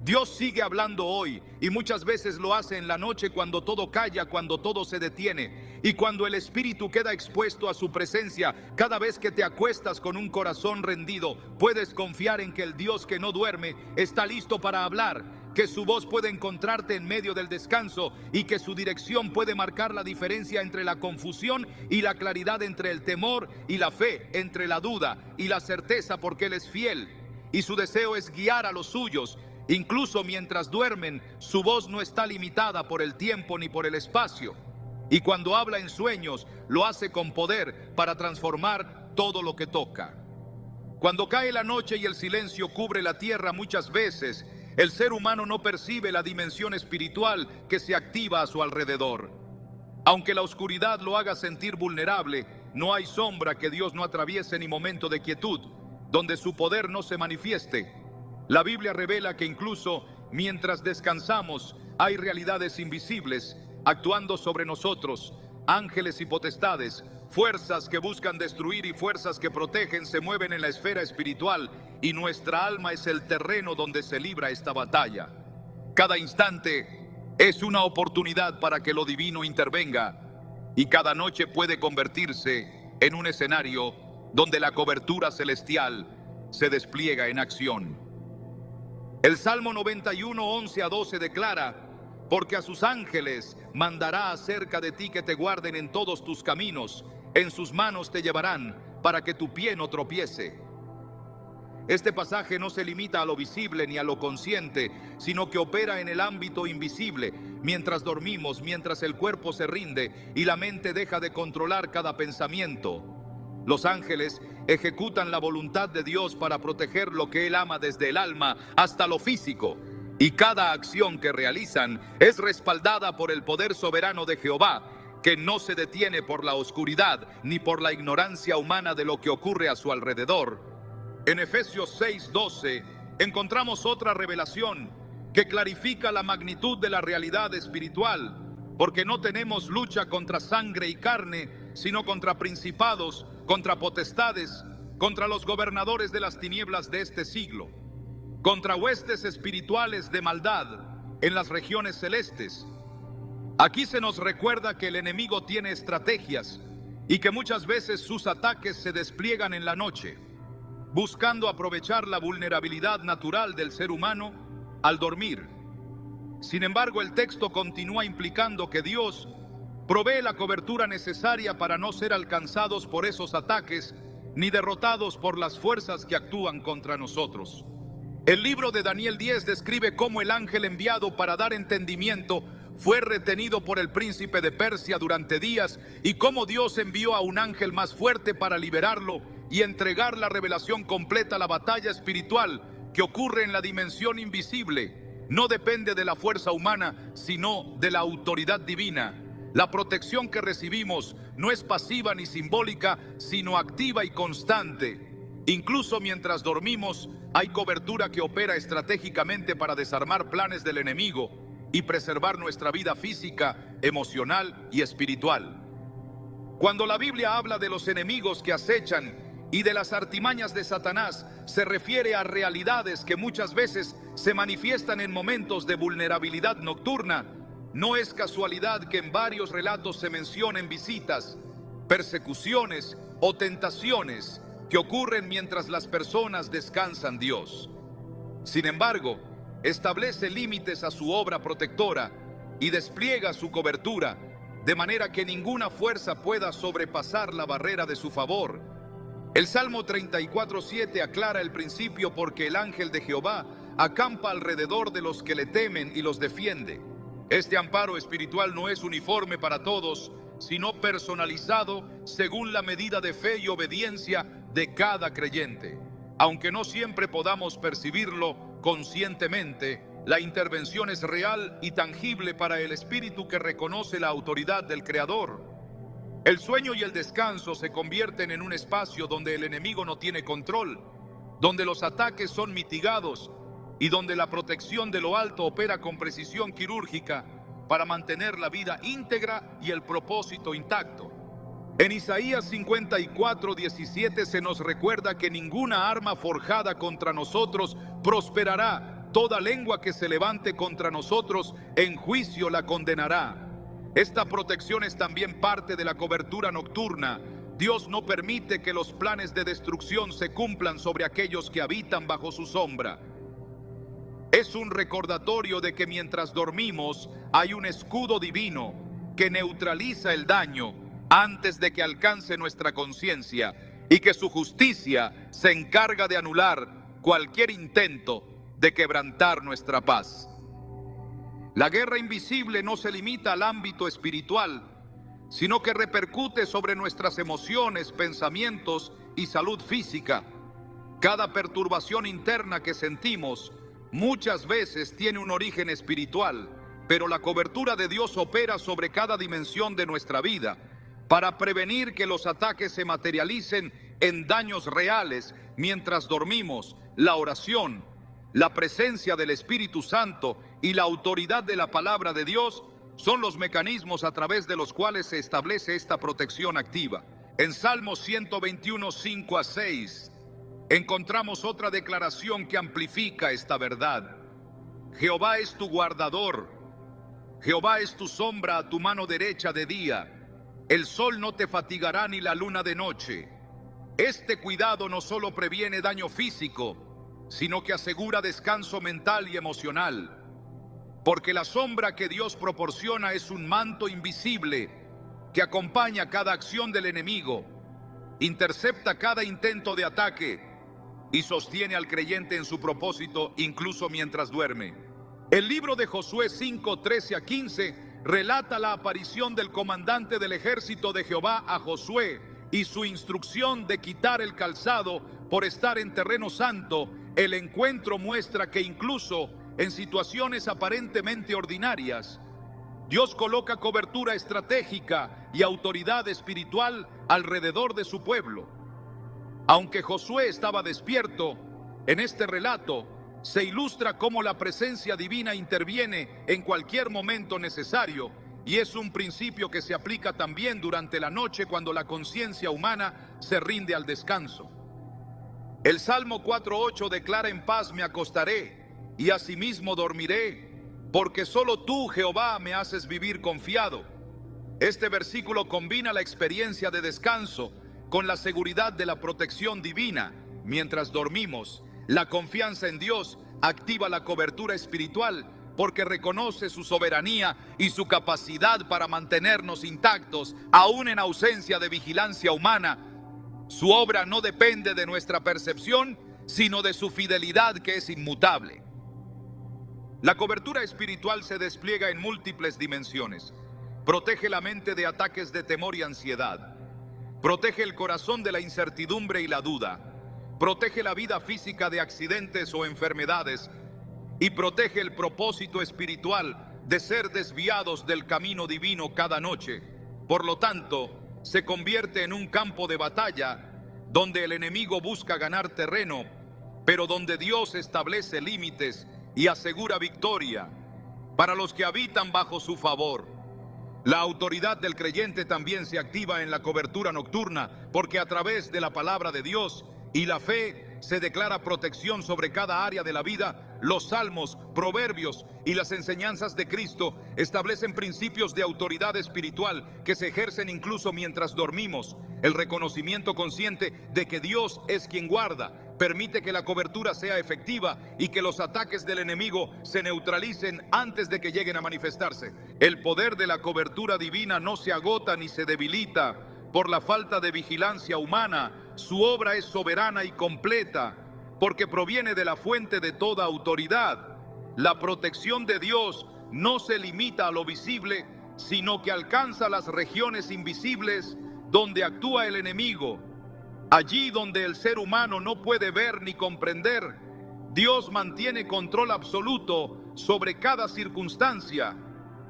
Dios sigue hablando hoy y muchas veces lo hace en la noche cuando todo calla, cuando todo se detiene y cuando el espíritu queda expuesto a su presencia. Cada vez que te acuestas con un corazón rendido, puedes confiar en que el Dios que no duerme está listo para hablar, que su voz puede encontrarte en medio del descanso y que su dirección puede marcar la diferencia entre la confusión y la claridad, entre el temor y la fe, entre la duda y la certeza, porque Él es fiel y su deseo es guiar a los suyos. Incluso mientras duermen, su voz no está limitada por el tiempo ni por el espacio. Y cuando habla en sueños, lo hace con poder para transformar todo lo que toca. Cuando cae la noche y el silencio cubre la tierra, muchas veces el ser humano no percibe la dimensión espiritual que se activa a su alrededor. Aunque la oscuridad lo haga sentir vulnerable, no hay sombra que Dios no atraviese ni momento de quietud, donde su poder no se manifieste. La Biblia revela que incluso mientras descansamos hay realidades invisibles actuando sobre nosotros, ángeles y potestades, fuerzas que buscan destruir y fuerzas que protegen se mueven en la esfera espiritual y nuestra alma es el terreno donde se libra esta batalla. Cada instante es una oportunidad para que lo divino intervenga y cada noche puede convertirse en un escenario donde la cobertura celestial se despliega en acción. El Salmo 91, 11 a 12 declara: porque a sus ángeles mandará acerca de ti que te guarden en todos tus caminos, en sus manos te llevarán para que tu pie no tropiece. Este pasaje no se limita a lo visible ni a lo consciente, sino que opera en el ámbito invisible, mientras dormimos, mientras el cuerpo se rinde y la mente deja de controlar cada pensamiento. Los ángeles ejecutan la voluntad de Dios para proteger lo que Él ama desde el alma hasta lo físico, y cada acción que realizan es respaldada por el poder soberano de Jehová, que no se detiene por la oscuridad ni por la ignorancia humana de lo que ocurre a su alrededor. En Efesios 6:12 encontramos otra revelación que clarifica la magnitud de la realidad espiritual, porque no tenemos lucha contra sangre y carne, sino contra principados, contra potestades, contra los gobernadores de las tinieblas de este siglo, contra huestes espirituales de maldad en las regiones celestes. Aquí se nos recuerda que el enemigo tiene estrategias y que muchas veces sus ataques se despliegan en la noche, buscando aprovechar la vulnerabilidad natural del ser humano al dormir. Sin embargo, el texto continúa implicando que Dios provee la cobertura necesaria para no ser alcanzados por esos ataques ni derrotados por las fuerzas que actúan contra nosotros. El libro de Daniel 10 describe cómo el ángel enviado para dar entendimiento fue retenido por el príncipe de Persia durante días y cómo Dios envió a un ángel más fuerte para liberarlo y entregar la revelación completa. La batalla espiritual que ocurre en la dimensión invisible no depende de la fuerza humana, sino de la autoridad divina. La protección que recibimos no es pasiva ni simbólica, sino activa y constante. Incluso mientras dormimos, hay cobertura que opera estratégicamente para desarmar planes del enemigo y preservar nuestra vida física, emocional y espiritual. Cuando la Biblia habla de los enemigos que acechan y de las artimañas de Satanás, se refiere a realidades que muchas veces se manifiestan en momentos de vulnerabilidad nocturna. No es casualidad que en varios relatos se mencionen visitas, persecuciones o tentaciones que ocurren mientras las personas descansan Dios. Sin embargo, establece límites a su obra protectora y despliega su cobertura, de manera que ninguna fuerza pueda sobrepasar la barrera de su favor. El Salmo 34:7 aclara el principio: porque el ángel de Jehová acampa alrededor de los que le temen y los defiende. Este amparo espiritual no es uniforme para todos, sino personalizado según la medida de fe y obediencia de cada creyente. Aunque no siempre podamos percibirlo conscientemente, la intervención es real y tangible para el espíritu que reconoce la autoridad del Creador. El sueño y el descanso se convierten en un espacio donde el enemigo no tiene control, donde los ataques son mitigados y donde la protección de lo alto opera con precisión quirúrgica para mantener la vida íntegra y el propósito intacto. En Isaías 54:17 se nos recuerda que ninguna arma forjada contra nosotros prosperará Toda lengua que se levante contra nosotros, en juicio la condenará. Esta protección es también parte de la cobertura nocturna. Dios no permite que los planes de destrucción se cumplan sobre aquellos que habitan bajo su sombra. Es un recordatorio de que mientras dormimos hay un escudo divino que neutraliza el daño antes de que alcance nuestra conciencia, y que su justicia se encarga de anular cualquier intento de quebrantar nuestra paz. La guerra invisible no se limita al ámbito espiritual, sino que repercute sobre nuestras emociones, pensamientos y salud física. Cada perturbación interna que sentimos muchas veces tiene un origen espiritual, pero la cobertura de Dios opera sobre cada dimensión de nuestra vida para prevenir que los ataques se materialicen en daños reales mientras dormimos. La oración, la presencia del Espíritu Santo y la autoridad de la palabra de Dios son los mecanismos a través de los cuales se establece esta protección activa. En Salmos 121, 5 a 6, encontramos otra declaración que amplifica esta verdad. Jehová es tu guardador, Jehová es tu sombra a tu mano derecha de día. El sol no te fatigará ni la luna de noche. Este cuidado no solo previene daño físico, sino que asegura descanso mental y emocional. Porque la sombra que Dios proporciona es un manto invisible que acompaña cada acción del enemigo, intercepta cada intento de ataque y sostiene al creyente en su propósito incluso mientras duerme. El libro de Josué 5, 13 a 15 relata la aparición del comandante del ejército de Jehová a Josué y su instrucción de quitar el calzado por estar en terreno santo. El encuentro muestra que incluso en situaciones aparentemente ordinarias, Dios coloca cobertura estratégica y autoridad espiritual alrededor de su pueblo. Aunque Josué estaba despierto, en este relato se ilustra cómo la presencia divina interviene en cualquier momento necesario, y es un principio que se aplica también durante la noche cuando la conciencia humana se rinde al descanso. El Salmo 4:8 declara: en paz me acostaré y asimismo dormiré, porque solo tú, Jehová, me haces vivir confiado. Este versículo combina la experiencia de descanso con la seguridad de la protección divina. Mientras dormimos, la confianza en Dios activa la cobertura espiritual porque reconoce su soberanía y su capacidad para mantenernos intactos, aún en ausencia de vigilancia humana. Su obra no depende de nuestra percepción, sino de su fidelidad, que es inmutable. La cobertura espiritual se despliega en múltiples dimensiones. Protege la mente de ataques de temor y ansiedad. Protege el corazón de la incertidumbre y la duda. Protege la vida física de accidentes o enfermedades. Y protege el propósito espiritual de ser desviados del camino divino cada noche. Por lo tanto, se convierte en un campo de batalla donde el enemigo busca ganar terreno, pero donde Dios establece límites y asegura victoria para los que habitan bajo su favor. La autoridad del creyente también se activa en la cobertura nocturna, porque a través de la palabra de Dios y la fe se declara protección sobre cada área de la vida. Los salmos, proverbios y las enseñanzas de Cristo establecen principios de autoridad espiritual que se ejercen incluso mientras dormimos. El reconocimiento consciente de que Dios es quien guarda permite que la cobertura sea efectiva y que los ataques del enemigo se neutralicen antes de que lleguen a manifestarse. El poder de la cobertura divina no se agota ni se debilita por la falta de vigilancia humana. Su obra es soberana y completa, porque proviene de la fuente de toda autoridad. La protección de Dios no se limita a lo visible, sino que alcanza las regiones invisibles donde actúa el enemigo. Allí donde el ser humano no puede ver ni comprender, Dios mantiene control absoluto sobre cada circunstancia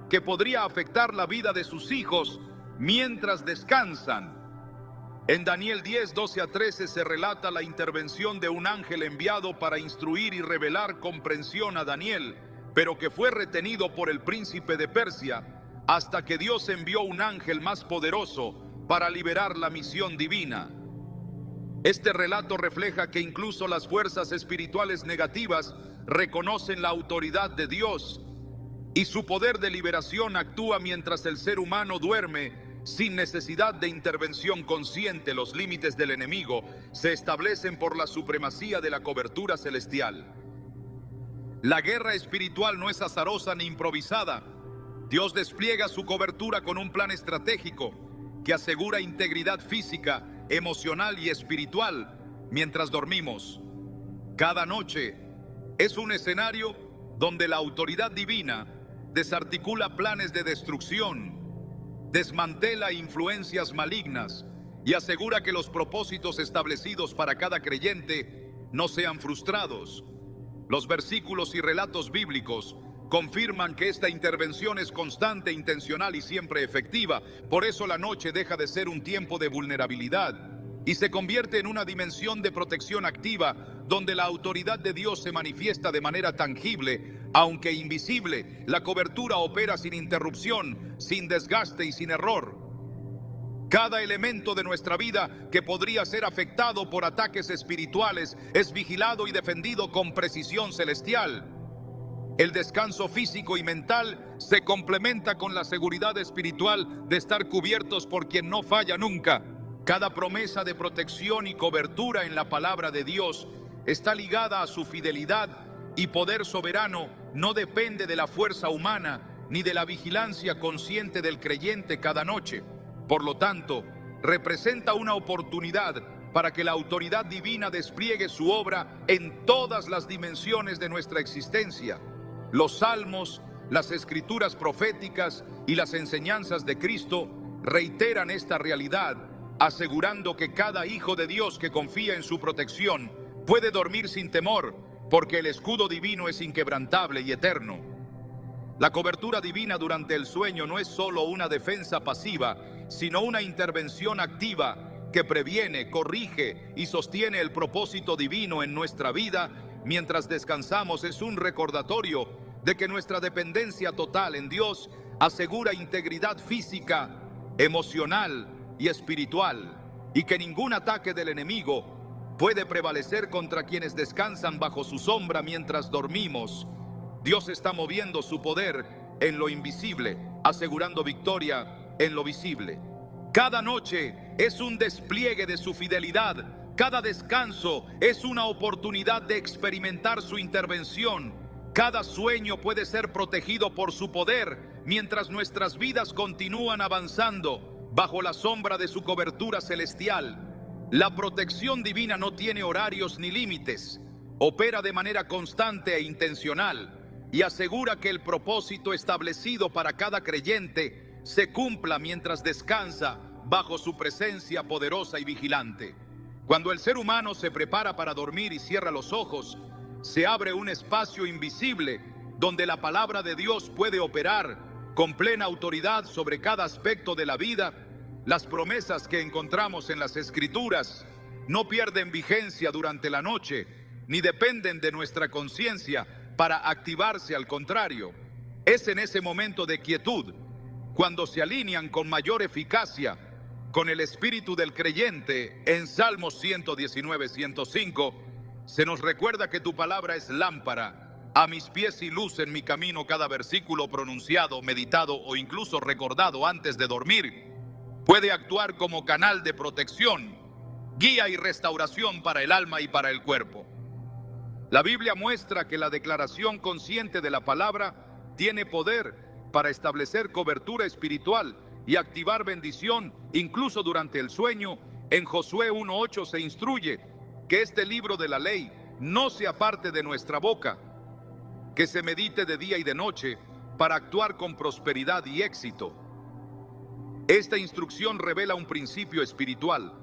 que podría afectar la vida de sus hijos mientras descansan. En Daniel 10, 12 a 13 se relata la intervención de un ángel enviado para instruir y revelar comprensión a Daniel, pero que fue retenido por el príncipe de Persia hasta que Dios envió un ángel más poderoso para liberar la misión divina. Este relato refleja que incluso las fuerzas espirituales negativas reconocen la autoridad de Dios y su poder de liberación actúa mientras el ser humano duerme sin necesidad de intervención consciente. Los límites del enemigo se establecen por la supremacía de la cobertura celestial. La guerra espiritual no es azarosa ni improvisada. Dios despliega su cobertura con un plan estratégico que asegura integridad física, emocional y espiritual mientras dormimos. Cada noche es un escenario donde la autoridad divina desarticula planes de destrucción, desmantela influencias malignas y asegura que los propósitos establecidos para cada creyente no sean frustrados. Los versículos y relatos bíblicos confirman que esta intervención es constante, intencional y siempre efectiva. Por eso la noche deja de ser un tiempo de vulnerabilidad y se convierte en una dimensión de protección activa, donde la autoridad de Dios se manifiesta de manera tangible, aunque invisible. La cobertura opera sin interrupción, sin desgaste y sin error. Cada elemento de nuestra vida que podría ser afectado por ataques espirituales es vigilado y defendido con precisión celestial. El descanso físico y mental se complementa con la seguridad espiritual de estar cubiertos por quien no falla nunca. Cada promesa de protección y cobertura en la palabra de Dios está ligada a su fidelidad y poder soberano. No depende de la fuerza humana ni de la vigilancia consciente del creyente cada noche. Por lo tanto, representa una oportunidad para que la autoridad divina despliegue su obra en todas las dimensiones de nuestra existencia. Los salmos, las escrituras proféticas y las enseñanzas de Cristo reiteran esta realidad, asegurando que cada hijo de Dios que confía en su protección puede dormir sin temor, porque el escudo divino es inquebrantable y eterno. La cobertura divina durante el sueño no es solo una defensa pasiva, sino una intervención activa que previene, corrige y sostiene el propósito divino en nuestra vida. Mientras descansamos, es un recordatorio de que nuestra dependencia total en Dios asegura integridad física, emocional y espiritual, y que ningún ataque del enemigo puede prevalecer contra quienes descansan bajo su sombra mientras dormimos. Dios está moviendo su poder en lo invisible, asegurando victoria en lo visible. Cada noche es un despliegue de su fidelidad. Cada descanso es una oportunidad de experimentar su intervención. Cada sueño puede ser protegido por su poder mientras nuestras vidas continúan avanzando bajo la sombra de su cobertura celestial. La protección divina no tiene horarios ni límites. Opera de manera constante e intencional y asegura que el propósito establecido para cada creyente se cumpla mientras descansa bajo su presencia poderosa y vigilante. Cuando el ser humano se prepara para dormir y cierra los ojos, se abre un espacio invisible donde la palabra de Dios puede operar con plena autoridad sobre cada aspecto de la vida. Las promesas que encontramos en las Escrituras no pierden vigencia durante la noche, ni dependen de nuestra conciencia para activarse. Al contrario, es en ese momento de quietud cuando se alinean con mayor eficacia con el espíritu del creyente. En Salmos 119, 105, se nos recuerda que tu palabra es lámpara a mis pies y luz en mi camino. Cada versículo pronunciado, meditado o incluso recordado antes de dormir puede actuar como canal de protección, guía y restauración para el alma y para el cuerpo. La Biblia muestra que la declaración consciente de la palabra tiene poder para establecer cobertura espiritual y activar bendición incluso durante el sueño. En Josué 1:8 se instruye que este libro de la ley no se aparte de nuestra boca, que se medite de día y de noche para actuar con prosperidad y éxito. Esta instrucción revela un principio espiritual.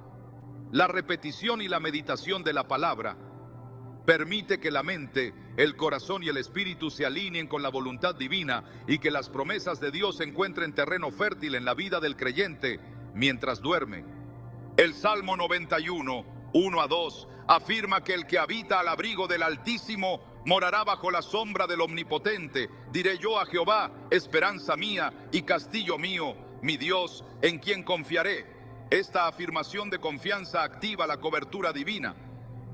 La repetición y la meditación de la palabra permite que la mente, el corazón y el espíritu se alineen con la voluntad divina y que las promesas de Dios encuentren terreno fértil en la vida del creyente mientras duerme. El Salmo 91, 1-2, afirma que el que habita al abrigo del Altísimo morará bajo la sombra del Omnipotente. Diré yo a Jehová, esperanza mía y castillo mío, mi Dios, en quien confiaré. Esta afirmación de confianza activa la cobertura divina,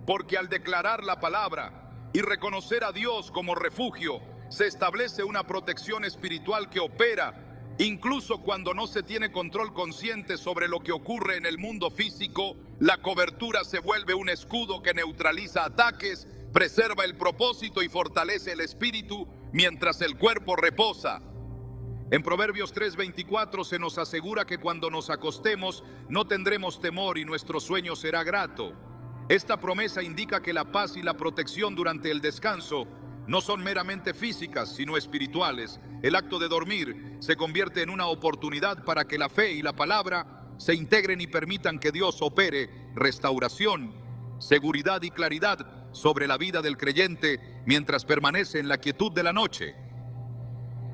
porque al declarar la palabra, y reconocer a Dios como refugio, se establece una protección espiritual que opera incluso cuando no se tiene control consciente sobre lo que ocurre en el mundo físico. La cobertura se vuelve un escudo que neutraliza ataques, preserva el propósito y fortalece el espíritu mientras el cuerpo reposa. En Proverbios 3:24 se nos asegura que cuando nos acostemos no tendremos temor y nuestro sueño será grato. Esta promesa indica que la paz y la protección durante el descanso no son meramente físicas, sino espirituales. El acto de dormir se convierte en una oportunidad para que la fe y la palabra se integren y permitan que Dios opere restauración, seguridad y claridad sobre la vida del creyente mientras permanece en la quietud de la noche.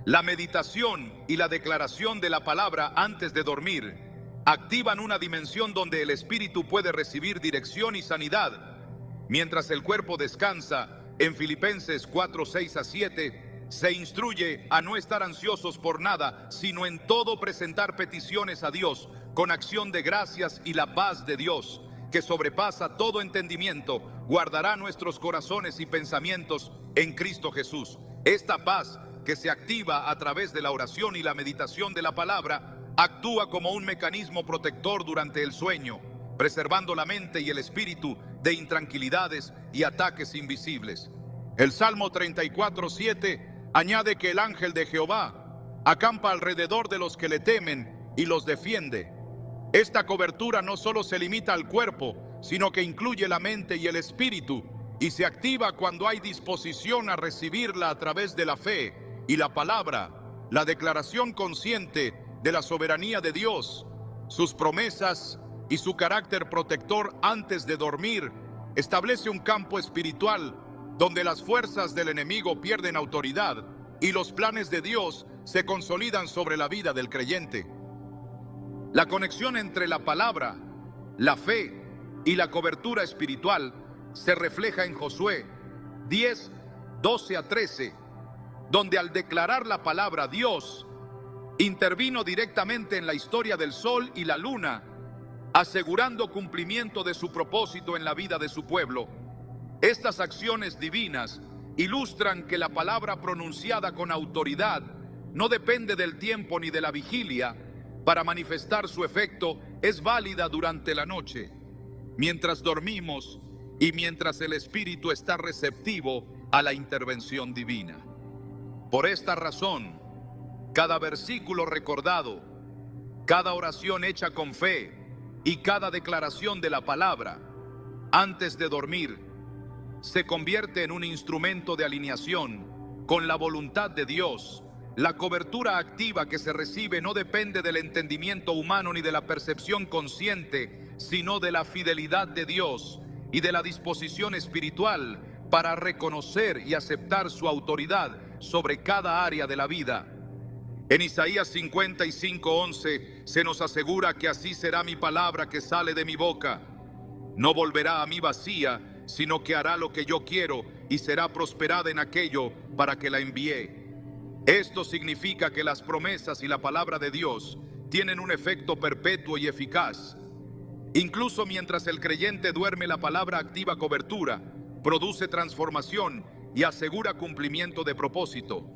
La meditación y la declaración de la palabra antes de dormir activan una dimensión donde el espíritu puede recibir dirección y sanidad, mientras el cuerpo descansa. En Filipenses 4:6-7 se instruye a no estar ansiosos por nada, sino en todo presentar peticiones a Dios con acción de gracias, y la paz de Dios, que sobrepasa todo entendimiento, guardará nuestros corazones y pensamientos en Cristo Jesús. Esta paz, que se activa a través de la oración y la meditación de la palabra, actúa como un mecanismo protector durante el sueño, preservando la mente y el espíritu de intranquilidades y ataques invisibles. El Salmo 34:7 añade que el ángel de Jehová acampa alrededor de los que le temen y los defiende. Esta cobertura no solo se limita al cuerpo, sino que incluye la mente y el espíritu, y se activa cuando hay disposición a recibirla a través de la fe y la palabra, la declaración consciente de la soberanía de Dios, sus promesas y su carácter protector antes de dormir. Establece un campo espiritual donde las fuerzas del enemigo pierden autoridad y los planes de Dios se consolidan sobre la vida del creyente. La conexión entre la palabra, la fe y la cobertura espiritual se refleja en Josué 10:12-13, donde al declarar la palabra, Dios intervino directamente en la historia del sol y la luna, asegurando cumplimiento de su propósito en la vida de su pueblo. Estas acciones divinas ilustran que la palabra pronunciada con autoridad no depende del tiempo ni de la vigilia. Para manifestar su efecto, es válida durante la noche, mientras dormimos y mientras el espíritu está receptivo a la intervención divina. Por esta razón, cada versículo recordado, cada oración hecha con fe y cada declaración de la palabra antes de dormir se convierte en un instrumento de alineación con la voluntad de Dios. La cobertura activa que se recibe no depende del entendimiento humano ni de la percepción consciente, sino de la fidelidad de Dios y de la disposición espiritual para reconocer y aceptar su autoridad sobre cada área de la vida. En Isaías 55:11 se nos asegura que así será mi palabra que sale de mi boca. No volverá a mí vacía, sino que hará lo que yo quiero y será prosperada en aquello para que la envié. Esto significa que las promesas y la palabra de Dios tienen un efecto perpetuo y eficaz. Incluso mientras el creyente duerme, la palabra activa cobertura, produce transformación y asegura cumplimiento de propósito.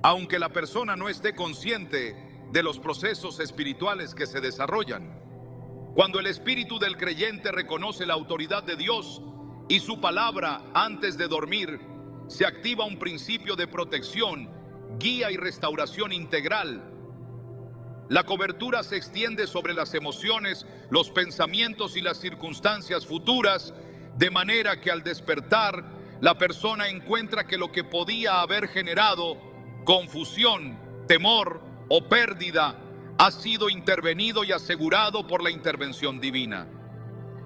Aunque la persona no esté consciente de los procesos espirituales que se desarrollan, cuando el espíritu del creyente reconoce la autoridad de Dios y su palabra antes de dormir, se activa un principio de protección, guía y restauración integral. La cobertura se extiende sobre las emociones, los pensamientos y las circunstancias futuras, de manera que al despertar, la persona encuentra que lo que podía haber generado confusión, temor o pérdida ha sido intervenido y asegurado por la intervención divina.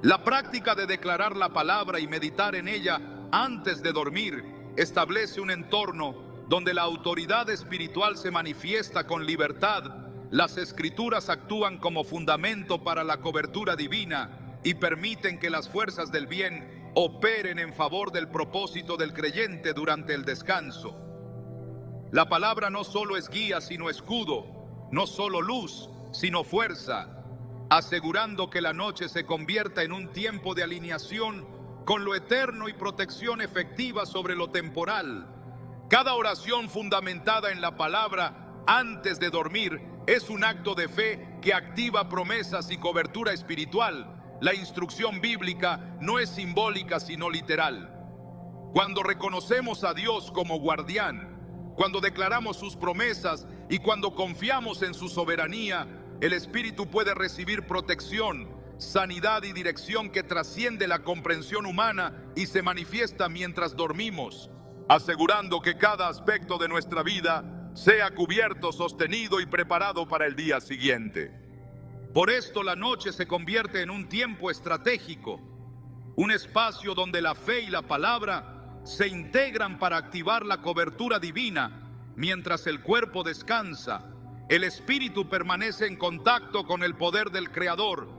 La práctica de declarar la palabra y meditar en ella antes de dormir establece un entorno donde la autoridad espiritual se manifiesta con libertad. Las escrituras actúan como fundamento para la cobertura divina y permiten que las fuerzas del bien operen en favor del propósito del creyente durante el descanso. La palabra no solo es guía, sino escudo, no solo luz, sino fuerza, asegurando que la noche se convierta en un tiempo de alineación con lo eterno y protección efectiva sobre lo temporal. Cada oración fundamentada en la palabra antes de dormir es un acto de fe que activa promesas y cobertura espiritual. La instrucción bíblica no es simbólica sino literal. Cuando reconocemos a Dios como guardián, cuando declaramos sus promesas y cuando confiamos en su soberanía, el espíritu puede recibir protección, sanidad y dirección que trasciende la comprensión humana y se manifiesta mientras dormimos, asegurando que cada aspecto de nuestra vida sea cubierto, sostenido y preparado para el día siguiente. Por esto la noche se convierte en un tiempo estratégico, un espacio donde la fe y la palabra se integran para activar la cobertura divina. Mientras el cuerpo descansa, el espíritu permanece en contacto con el poder del Creador.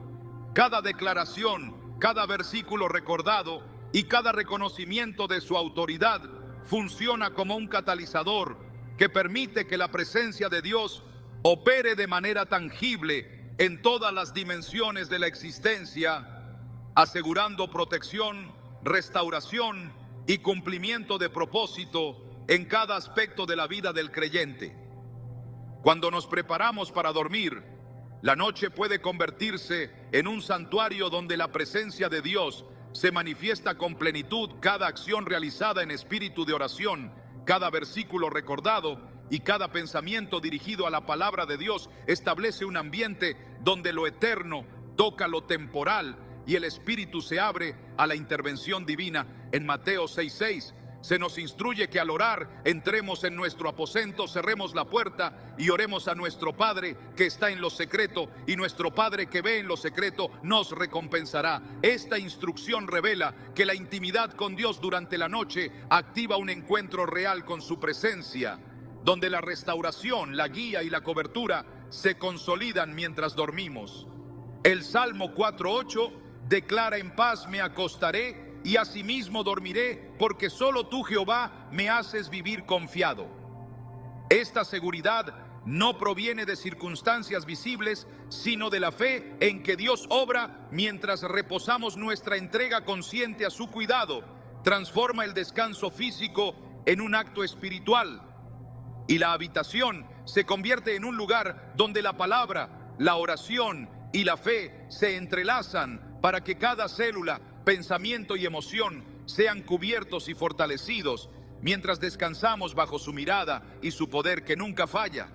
Cada declaración, cada versículo recordado y cada reconocimiento de su autoridad funciona como un catalizador que permite que la presencia de Dios opere de manera tangible en todas las dimensiones de la existencia, asegurando protección, restauración y cumplimiento de propósito en cada aspecto de la vida del creyente. Cuando nos preparamos para dormir, la noche puede convertirse en un santuario donde la presencia de Dios se manifiesta con plenitud. Cada acción realizada en espíritu de oración, cada versículo recordado y cada pensamiento dirigido a la palabra de Dios establece un ambiente donde lo eterno toca lo temporal y el espíritu se abre a la intervención divina. En Mateo 6:6 se nos instruye que al orar entremos en nuestro aposento, cerremos la puerta y oremos a nuestro Padre que está en lo secreto, y nuestro Padre que ve en lo secreto nos recompensará. Esta instrucción revela que la intimidad con Dios durante la noche activa un encuentro real con su presencia, donde la restauración, la guía y la cobertura se consolidan mientras dormimos. El Salmo 4:8 declara: en paz me acostaré y asimismo dormiré, porque solo tú, Jehová, me haces vivir confiado. Esta seguridad no proviene de circunstancias visibles, sino de la fe en que Dios obra mientras reposamos. Nuestra entrega consciente a su cuidado transforma el descanso físico en un acto espiritual, y la habitación se convierte en un lugar donde la palabra, la oración y la fe se entrelazan para que cada célula, pensamiento y emoción sean cubiertos y fortalecidos mientras descansamos bajo su mirada y su poder que nunca falla.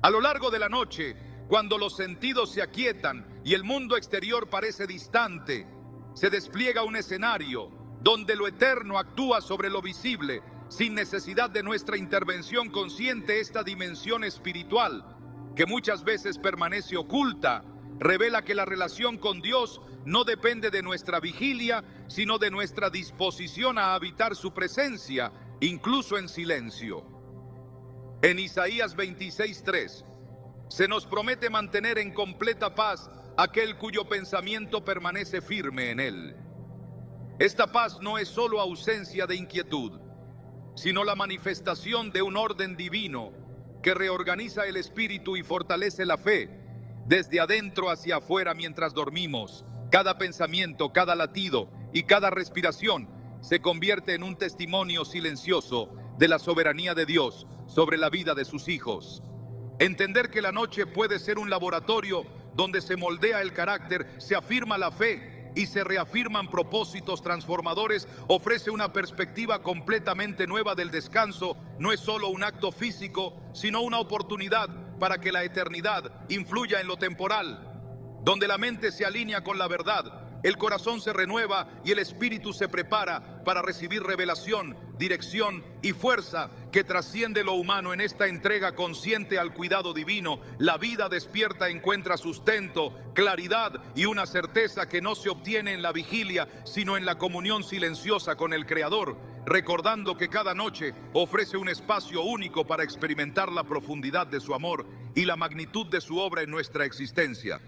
A lo largo de la noche, cuando los sentidos se aquietan y el mundo exterior parece distante, se despliega un escenario donde lo eterno actúa sobre lo visible sin necesidad de nuestra intervención consciente. Esta dimensión espiritual, que muchas veces permanece oculta, revela que la relación con Dios no depende de nuestra vigilia, sino de nuestra disposición a habitar su presencia, incluso en silencio. En Isaías 26:3 se nos promete mantener en completa paz aquel cuyo pensamiento permanece firme en él. Esta paz no es solo ausencia de inquietud, sino la manifestación de un orden divino que reorganiza el espíritu y fortalece la fe desde adentro hacia afuera mientras dormimos. Cada pensamiento, cada latido y cada respiración se convierte en un testimonio silencioso de la soberanía de Dios sobre la vida de sus hijos. Entender que la noche puede ser un laboratorio donde se moldea el carácter, se afirma la fe y se reafirman propósitos transformadores, ofrece una perspectiva completamente nueva del descanso. No es solo un acto físico, sino una oportunidad para que la eternidad influya en lo temporal. Donde la mente se alinea con la verdad, el corazón se renueva y el espíritu se prepara para recibir revelación, dirección y fuerza que trasciende lo humano. En esta entrega consciente al cuidado divino, la vida despierta encuentra sustento, claridad y una certeza que no se obtiene en la vigilia, sino en la comunión silenciosa con el Creador, recordando que cada noche ofrece un espacio único para experimentar la profundidad de su amor y la magnitud de su obra en nuestra existencia.